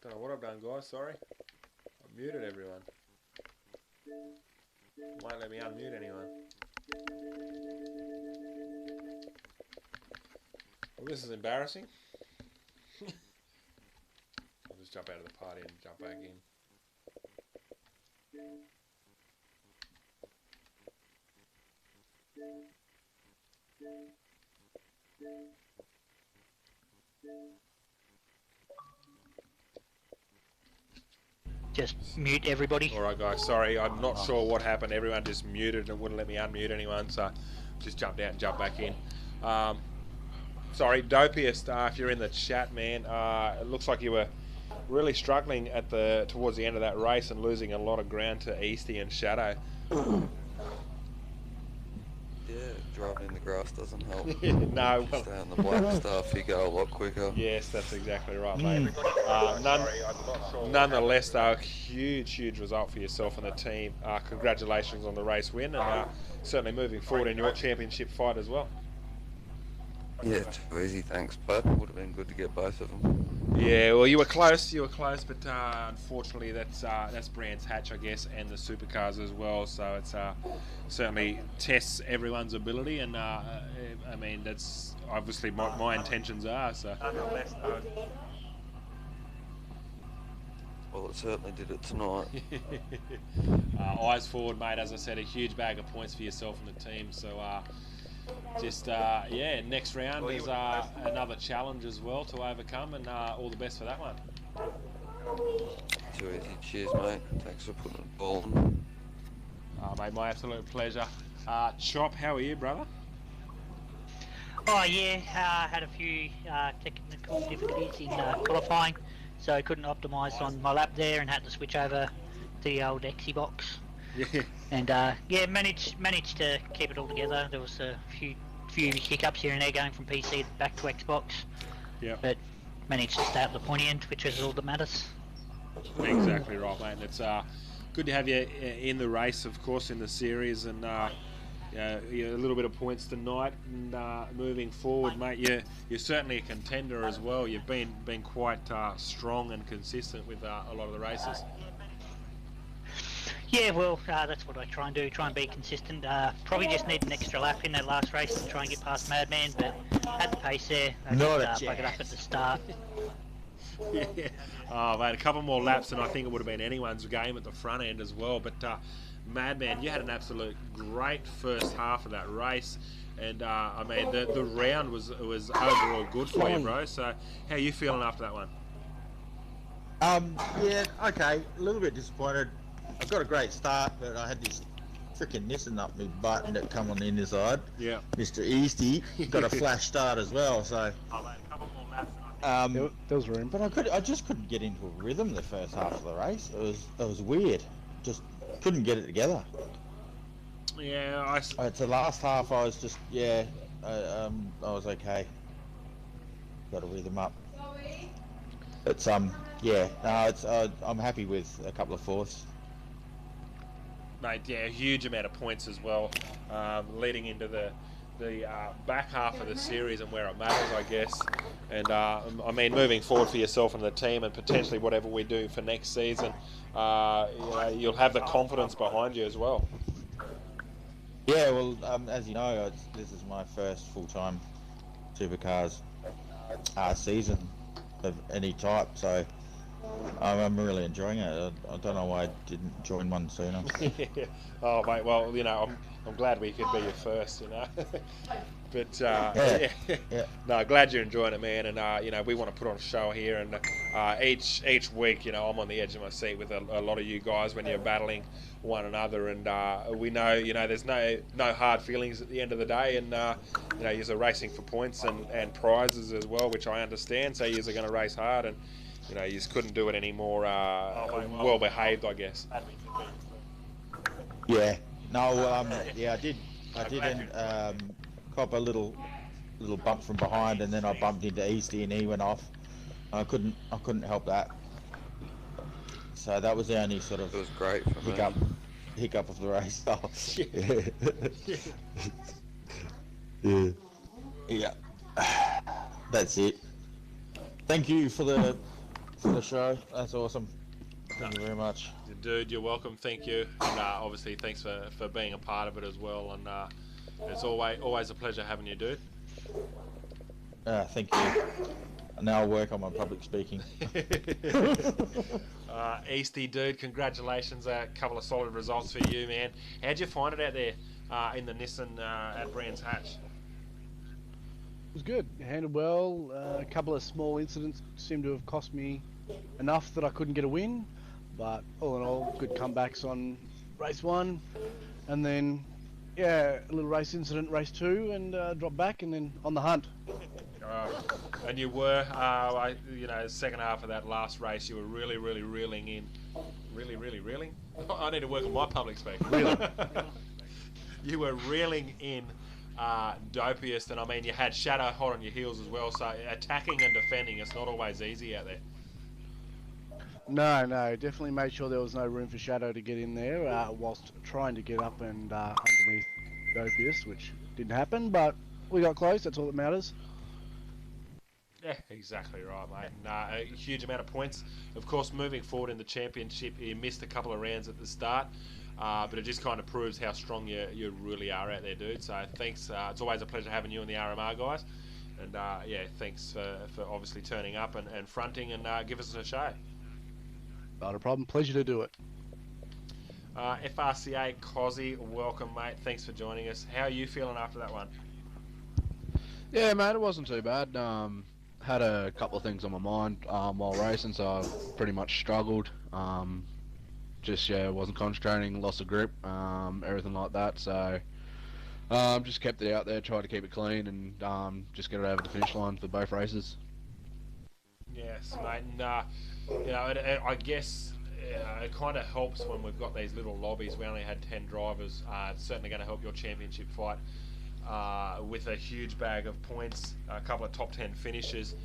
K: Don't know what I've done, guys, sorry. I muted everyone. Won't let me unmute anyone. Well, this is embarrassing. I'll just jump out of the party and jump back in.
R: Just mute everybody.
K: Alright guys, sorry, I'm not sure what happened. Everyone just muted and wouldn't let me unmute anyone, so just jumped out and jumped back in. Sorry, Dopiest, if you're in the chat, man, it looks like you were really struggling towards the end of that race and losing a lot of ground to Eastie and Shadow.
S: driving in the grass doesn't help.
K: No, well,
S: stay on the black stuff, you go a lot quicker.
K: Yes, that's exactly right, mate. Nonetheless, though, huge result for yourself and the team. Congratulations on the race win, and certainly moving forward in your championship fight as well.
S: Yeah, too easy, thanks, bud. Would have been good to get both of them.
K: Yeah, well, you were close, but unfortunately that's Brands Hatch, I guess, and the Supercars as well. So it's certainly tests everyone's ability, and I mean that's obviously my intentions are. So.
S: Well, it certainly did it tonight.
K: Eyes forward, mate. As I said, a huge bag of points for yourself and the team. So. Yeah, next round is another challenge as well to overcome, and all the best for that one.
S: Too easy. Cheers, mate. Thanks for putting the ball on.
K: Mate, my absolute pleasure. Chop, how are you, brother?
R: Oh yeah, had a few technical difficulties in qualifying, so I couldn't optimise on my lap there and had to switch over to the old Exy box.
K: Yeah.
R: And yeah, managed to keep it all together. There was a few hiccups here and there going from PC back to Xbox.
K: Yeah.
R: But managed to stay at the pointy end, which is all that matters.
K: Exactly right, mate. And it's good to have you in the race, of course, in the series, and a little bit of points tonight. And moving forward, mate, you're certainly a contender as well. You've been quite strong and consistent with a lot of the races.
R: Yeah, well, that's what I try and do, try and be consistent. Probably just need an extra lap in that last race to try and get past Madman, but had the pace there. I just buggered up at the start.
K: Yeah. Oh, mate, a couple more laps and I think it would have been anyone's game at the front end as well. But Madman, you had an absolute great first half of that race. And I mean, the round was overall good for you, bro. So how are you feeling after that one?
P: Yeah, okay. A little bit disappointed. I got a great start, but I had this freaking Nissan up my butt that come on the inside.
K: Yeah.
P: Mr. Easty got a flash start as well, so.
T: There was room,
P: but I just couldn't get into a rhythm the first half of the race. It was weird. Just couldn't get it together.
K: Yeah,
P: the last half I was just I was okay. Got a rhythm up. It's I'm happy with a couple of fourths.
K: Mate, yeah, a huge amount of points as well, leading into the back half of the series and where it matters, I guess. And I mean, moving forward for yourself and the team, and potentially whatever we do for next season, you'll have the confidence behind you as well.
P: Yeah, well, as you know, this is my first full-time Supercars season of any type, so I'm really enjoying it. I don't know why I didn't join one sooner.
K: Oh, mate, well, I'm glad we could be your first, But no, glad you're enjoying it, man. And we want to put on a show here, and each week, I'm on the edge of my seat with a lot of you guys when you're battling one another, and we know, there's no hard feelings at the end of the day, and you're racing for points and prizes as well, which I understand. So you're going to race hard, and you just couldn't do it any more well behaved, I guess.
P: Yeah. No. I did cop a little bump from behind, and then I bumped into Easty, and he went off. I couldn't help that. So that was the only sort of hiccup of the race. Yeah. That's it. Thank you for the show. That's awesome. Thank you very much.
K: Dude, you're welcome. Thank you. And obviously, thanks for being a part of it as well. And it's always a pleasure having you, dude.
P: Thank you. Now I'll work on my public speaking.
K: Easty, dude, congratulations. A couple of solid results for you, man. How'd you find it out there in the Nissan at Brands Hatch?
T: It was good. Handled well. A couple of small incidents seemed to have cost me enough that I couldn't get a win. But all in all, good comebacks on race 1. And then, a little race incident, race 2, and dropped back, and then on the hunt.
K: And you were, second half of that last race, you were really reeling in. Really reeling? I need to work on my public speaking. Really? You were reeling in dopiest, and I mean you had Shadow hot on your heels as well. So attacking and defending, it's not always easy out there.
T: No, definitely made sure there was no room for Shadow to get in there whilst trying to get up and underneath Dopius, which didn't happen, but we got close, that's all that matters.
K: Yeah, exactly right, mate. And, a huge amount of points. Of course, moving forward in the championship, you missed a couple of rounds at the start, but it just kind of proves how strong you really are out there, dude. So thanks. It's always a pleasure having you and the RMR guys. And yeah, thanks for obviously turning up and fronting and give us a show.
T: Not a problem. Pleasure to do it.
K: FRCA Cozzy, welcome, mate. Thanks for joining us. How are you feeling after that one?
U: Yeah, mate, it wasn't too bad. Had a couple of things on my mind while racing, so I pretty much struggled. Just wasn't concentrating, lost the grip, everything like that. So just kept it out there, tried to keep it clean, and just get it over the finish line for both races.
K: Yes, mate. And I guess it kind of helps when we've got these little lobbies. We only had 10 drivers. It's certainly going to help your championship fight. With a huge bag of points, a couple of top 10 finishes,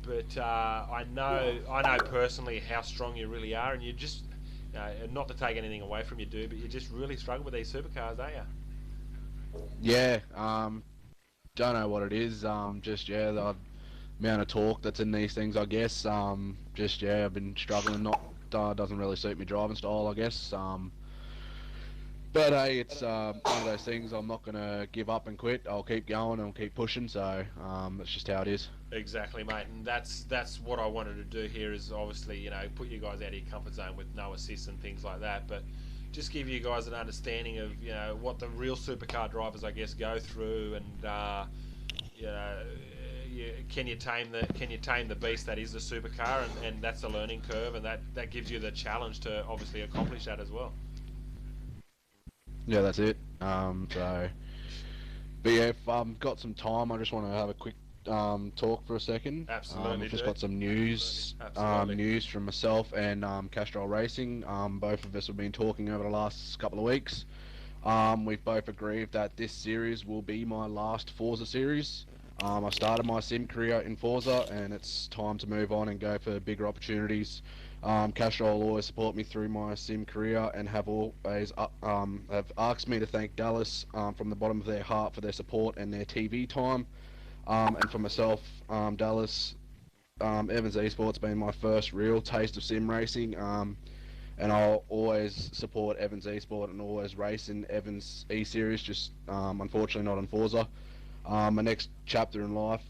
K: but I know personally how strong you really are, and you just, not to take anything away from you, dude, but you just really struggle with these supercars, don't you?
U: Yeah, don't know what it is. Just the amount of torque that's in these things, I guess. I've been struggling. Doesn't really suit my driving style, I guess. But hey, it's one of those things. I'm not going to give up and quit. I'll keep going and keep pushing. So that's just how it is.
K: Exactly, mate. And that's what I wanted to do here is obviously, put you guys out of your comfort zone with no assists and things like that. But just give you guys an understanding of, what the real supercar drivers, I guess, go through, and can you tame the beast that is the supercar, and that's a learning curve, and that gives you the challenge to obviously accomplish that as well.
U: Yeah, that's it. But yeah, if I've got some time, I just want to have a quick talk for a second.
K: Absolutely.
U: I've just got some news, news from myself and Castrol Racing. Both of us have been talking over the last couple of weeks. We've both agreed that this series will be my last Forza series. I started my sim career in Forza, and it's time to move on and go for bigger opportunities. Castrol will always support me through my sim career and have always have asked me to thank Dallas from the bottom of their heart for their support and their TV time. And for myself, Dallas, Evans Esports been my first real taste of sim racing, and I'll always support Evans Esport and always race in Evans E-Series, just unfortunately not in Forza. My next chapter in life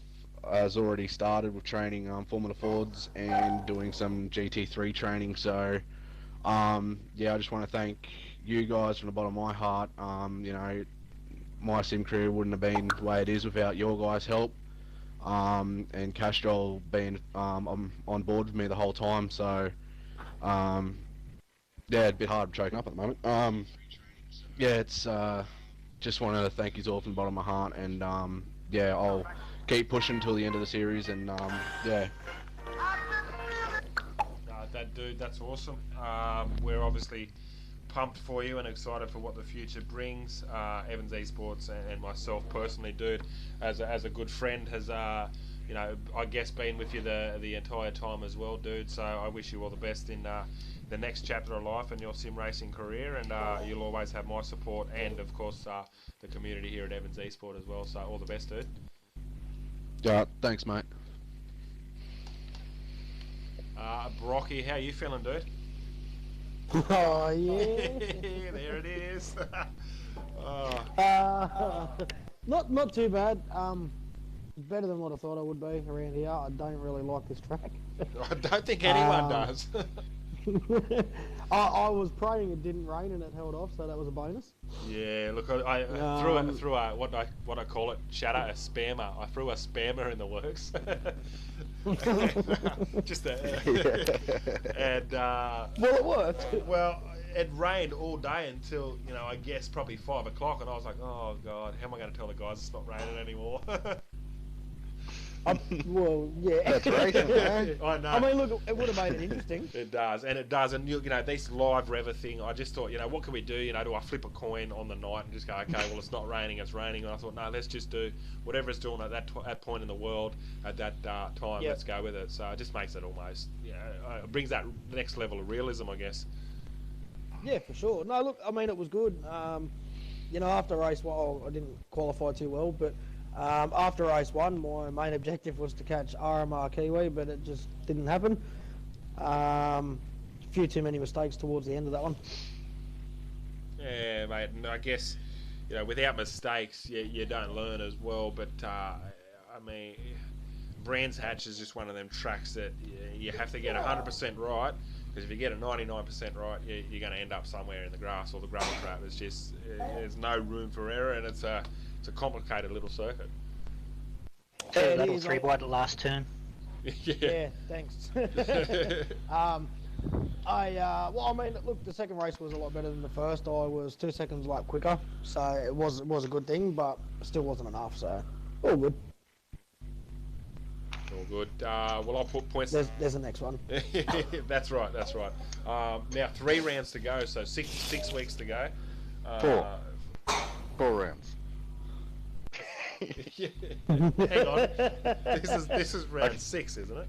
U: has already started with training Formula Fords and doing some GT3 training. So yeah, I just want to thank you guys from the bottom of my heart. My sim career wouldn't have been the way it is without your guys' help, and Castrol being on board with me the whole time. So yeah, it's a bit hard choking up at the moment. Yeah, it's just wanted to thank you all from the bottom of my heart, and yeah, I'll keep pushing till the end of the series, and yeah.
K: That's awesome. We're obviously pumped for you and excited for what the future brings. Evans Esports and myself personally, dude, as a good friend, has I guess been with you the entire time as well, dude. So I wish you all the best in the next chapter of life in your sim racing career, and you'll always have my support and of course the community here at Evans Esport as well. So all the best, dude.
U: Yeah, thanks, mate.
K: Brocky, how you feeling, dude?
V: Oh yeah.
K: There it is.
V: Not too bad. Better than what I thought I would be around here. I don't really like this track.
K: I don't think anyone does.
V: I was praying it didn't rain and it held off, so that was a bonus.
K: Yeah, look, I threw a what I call it, shadow, a spammer. I threw a spammer in the works. Just and
V: well, it worked.
K: Well, it rained all day until I guess probably 5 o'clock, and I was like, oh god, how am I going to tell the guys it's not raining anymore?
V: Well, yeah.
O: That's racing, man.
K: I know.
V: I mean, look, it would have made it interesting.
K: It does, and it does. And you know, this live rever thing, I just thought, you know, what can we do? You know, do I flip a coin on the night and just go, okay, well, it's not raining, it's raining? And I thought, no, let's just do whatever it's doing at that point in the world at that time.
V: Yep.
K: Let's go with it. So it just makes it almost, you know, it brings that next level of realism, I guess.
V: Yeah, for sure. No, look, I mean, it was good. You know, after race one, I didn't qualify too well, but after race one, my main objective was to catch RMR Kiwi, but it just didn't happen. A few too many mistakes towards the end of that one.
K: Yeah, mate, and I guess, you know, without mistakes, you don't learn as well. But I mean, Brands Hatch is just one of them tracks that you have to get 100% right. Because if you get a 99% right, you're going to end up somewhere in the grass or the gravel trap. It's just there's no room for error, and it's a complicated little circuit.
R: Yeah, level 3 wide at last turn.
V: Yeah, thanks. Well, I mean, look, the second race was a lot better than the first. I was 2 seconds like quicker, so it was a good thing, but it still wasn't enough. So all good.
K: All good. Well, I'll put points.
V: There's the next one.
K: That's right. That's right. Now 3 rounds to go, so six weeks to go.
O: 4 rounds.
K: Yeah. Hang on. This is round 6, isn't it?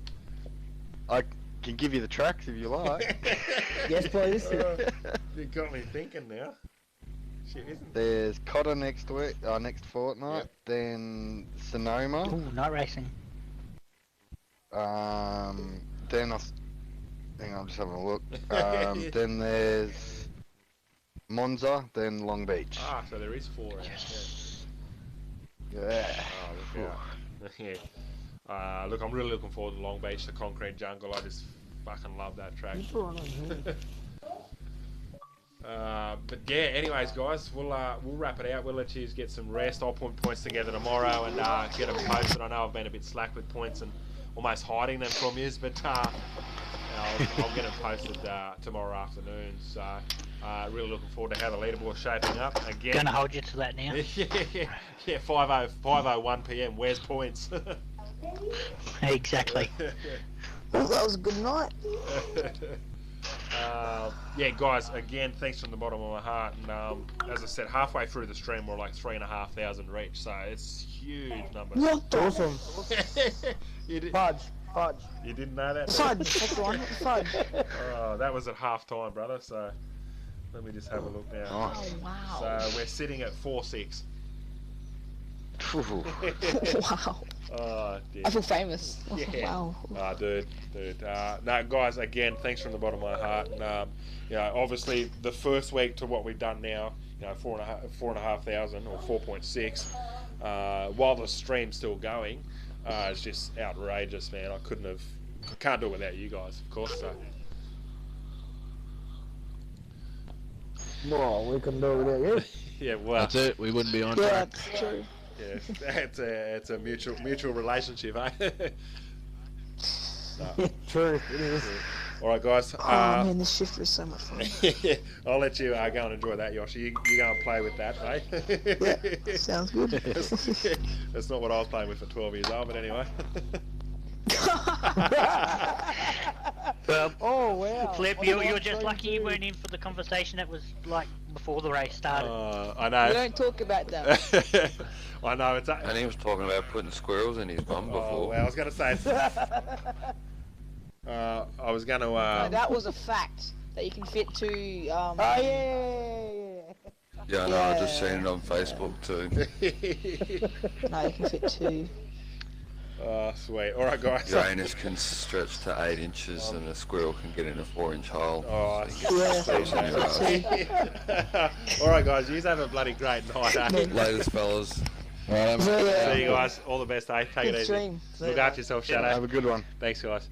O: I can give you the tracks if you like.
V: Yes, please.
K: You got me thinking now. Shit, isn't
O: There's Cotter next week, next fortnight.
K: Yep.
O: Then Sonoma.
R: Ooh, night racing.
O: Then hang on, I'm just having a look. Then there's Monza, then Long Beach.
K: Ah, so there is 4 rounds.
O: Yeah.
K: Oh, look out. Yeah. Look, I'm really looking forward to Long Beach, the concrete jungle. I just fucking love that track. But yeah, anyways, guys, we'll wrap it out. We'll let you get some rest. I'll put points together tomorrow and get them posted. I know I've been a bit slack with points and almost hiding them from you, but I'll get them posted tomorrow afternoon. So really looking forward to how the leaderboard's shaping up. Again,
R: Gonna hold you to that now.
K: Yeah, 5:01 p.m. Where's points?
R: Exactly.
Q: Well, that was a good night.
K: Yeah, guys, again, thanks from the bottom of my heart. And as I said, halfway through the stream, we're like 3,500 reach, so it's huge numbers.
V: What? Awesome. Fudge.
K: You didn't know that?
Q: Fudge. That's the one. Fudge.
K: Oh, that was at half time, brother. So let me just have a look now.
Q: Oh, wow.
K: So we're sitting at 4-6.
Q: Wow.
K: Oh, dear.
Q: I feel famous.
K: Yeah.
Q: Wow.
K: Dude. No, guys, again, thanks from the bottom of my heart. And, you know, obviously, the first week to what we've done now, you know, 4,500 or 4.6, while the stream's still going, it's just outrageous, man. I can't do it without you guys, of course. So.
V: Well, we couldn't do it without you.
K: Yeah, well.
U: That's it. We wouldn't be on
Q: Yeah,
U: track.
Q: that's true.
K: Yeah, it's a mutual relationship, eh? No.
V: True, it is.
K: All right, guys.
Q: Oh man, this shifter is so much fun.
K: I'll let you go and enjoy that, Yoshi. You go and play with that, eh?
Q: Yeah, sounds good.
K: That's not what I was playing with for 12 years old, but anyway.
R: Well,
V: oh wow.
R: Flip, you're just lucky you weren't in for the conversation that was like before the race started.
K: I know.
Q: We don't talk about that.
K: I know it's.
S: And he was talking about putting squirrels in his bum before.
K: Well, I was going to say. I was going to.
Q: No, that was a fact that you can fit 2.
V: Oh yeah.
S: Yeah, I know. I just seen it on Facebook too.
Q: No, you can fit 2.
K: Oh, sweet. All right, guys.
S: Your anus can stretch to 8 inches, and a squirrel can get in a 4-inch hole.
K: Oh,
S: So you get squirrels in your ass.
K: All right, guys. You have a bloody great night, eh?
S: Latest, fellas.
K: See you guys. All the best, eh? Take it easy.
Q: Stream.
K: Look after yourself, Shadow.
O: Have a good one.
K: Thanks, guys.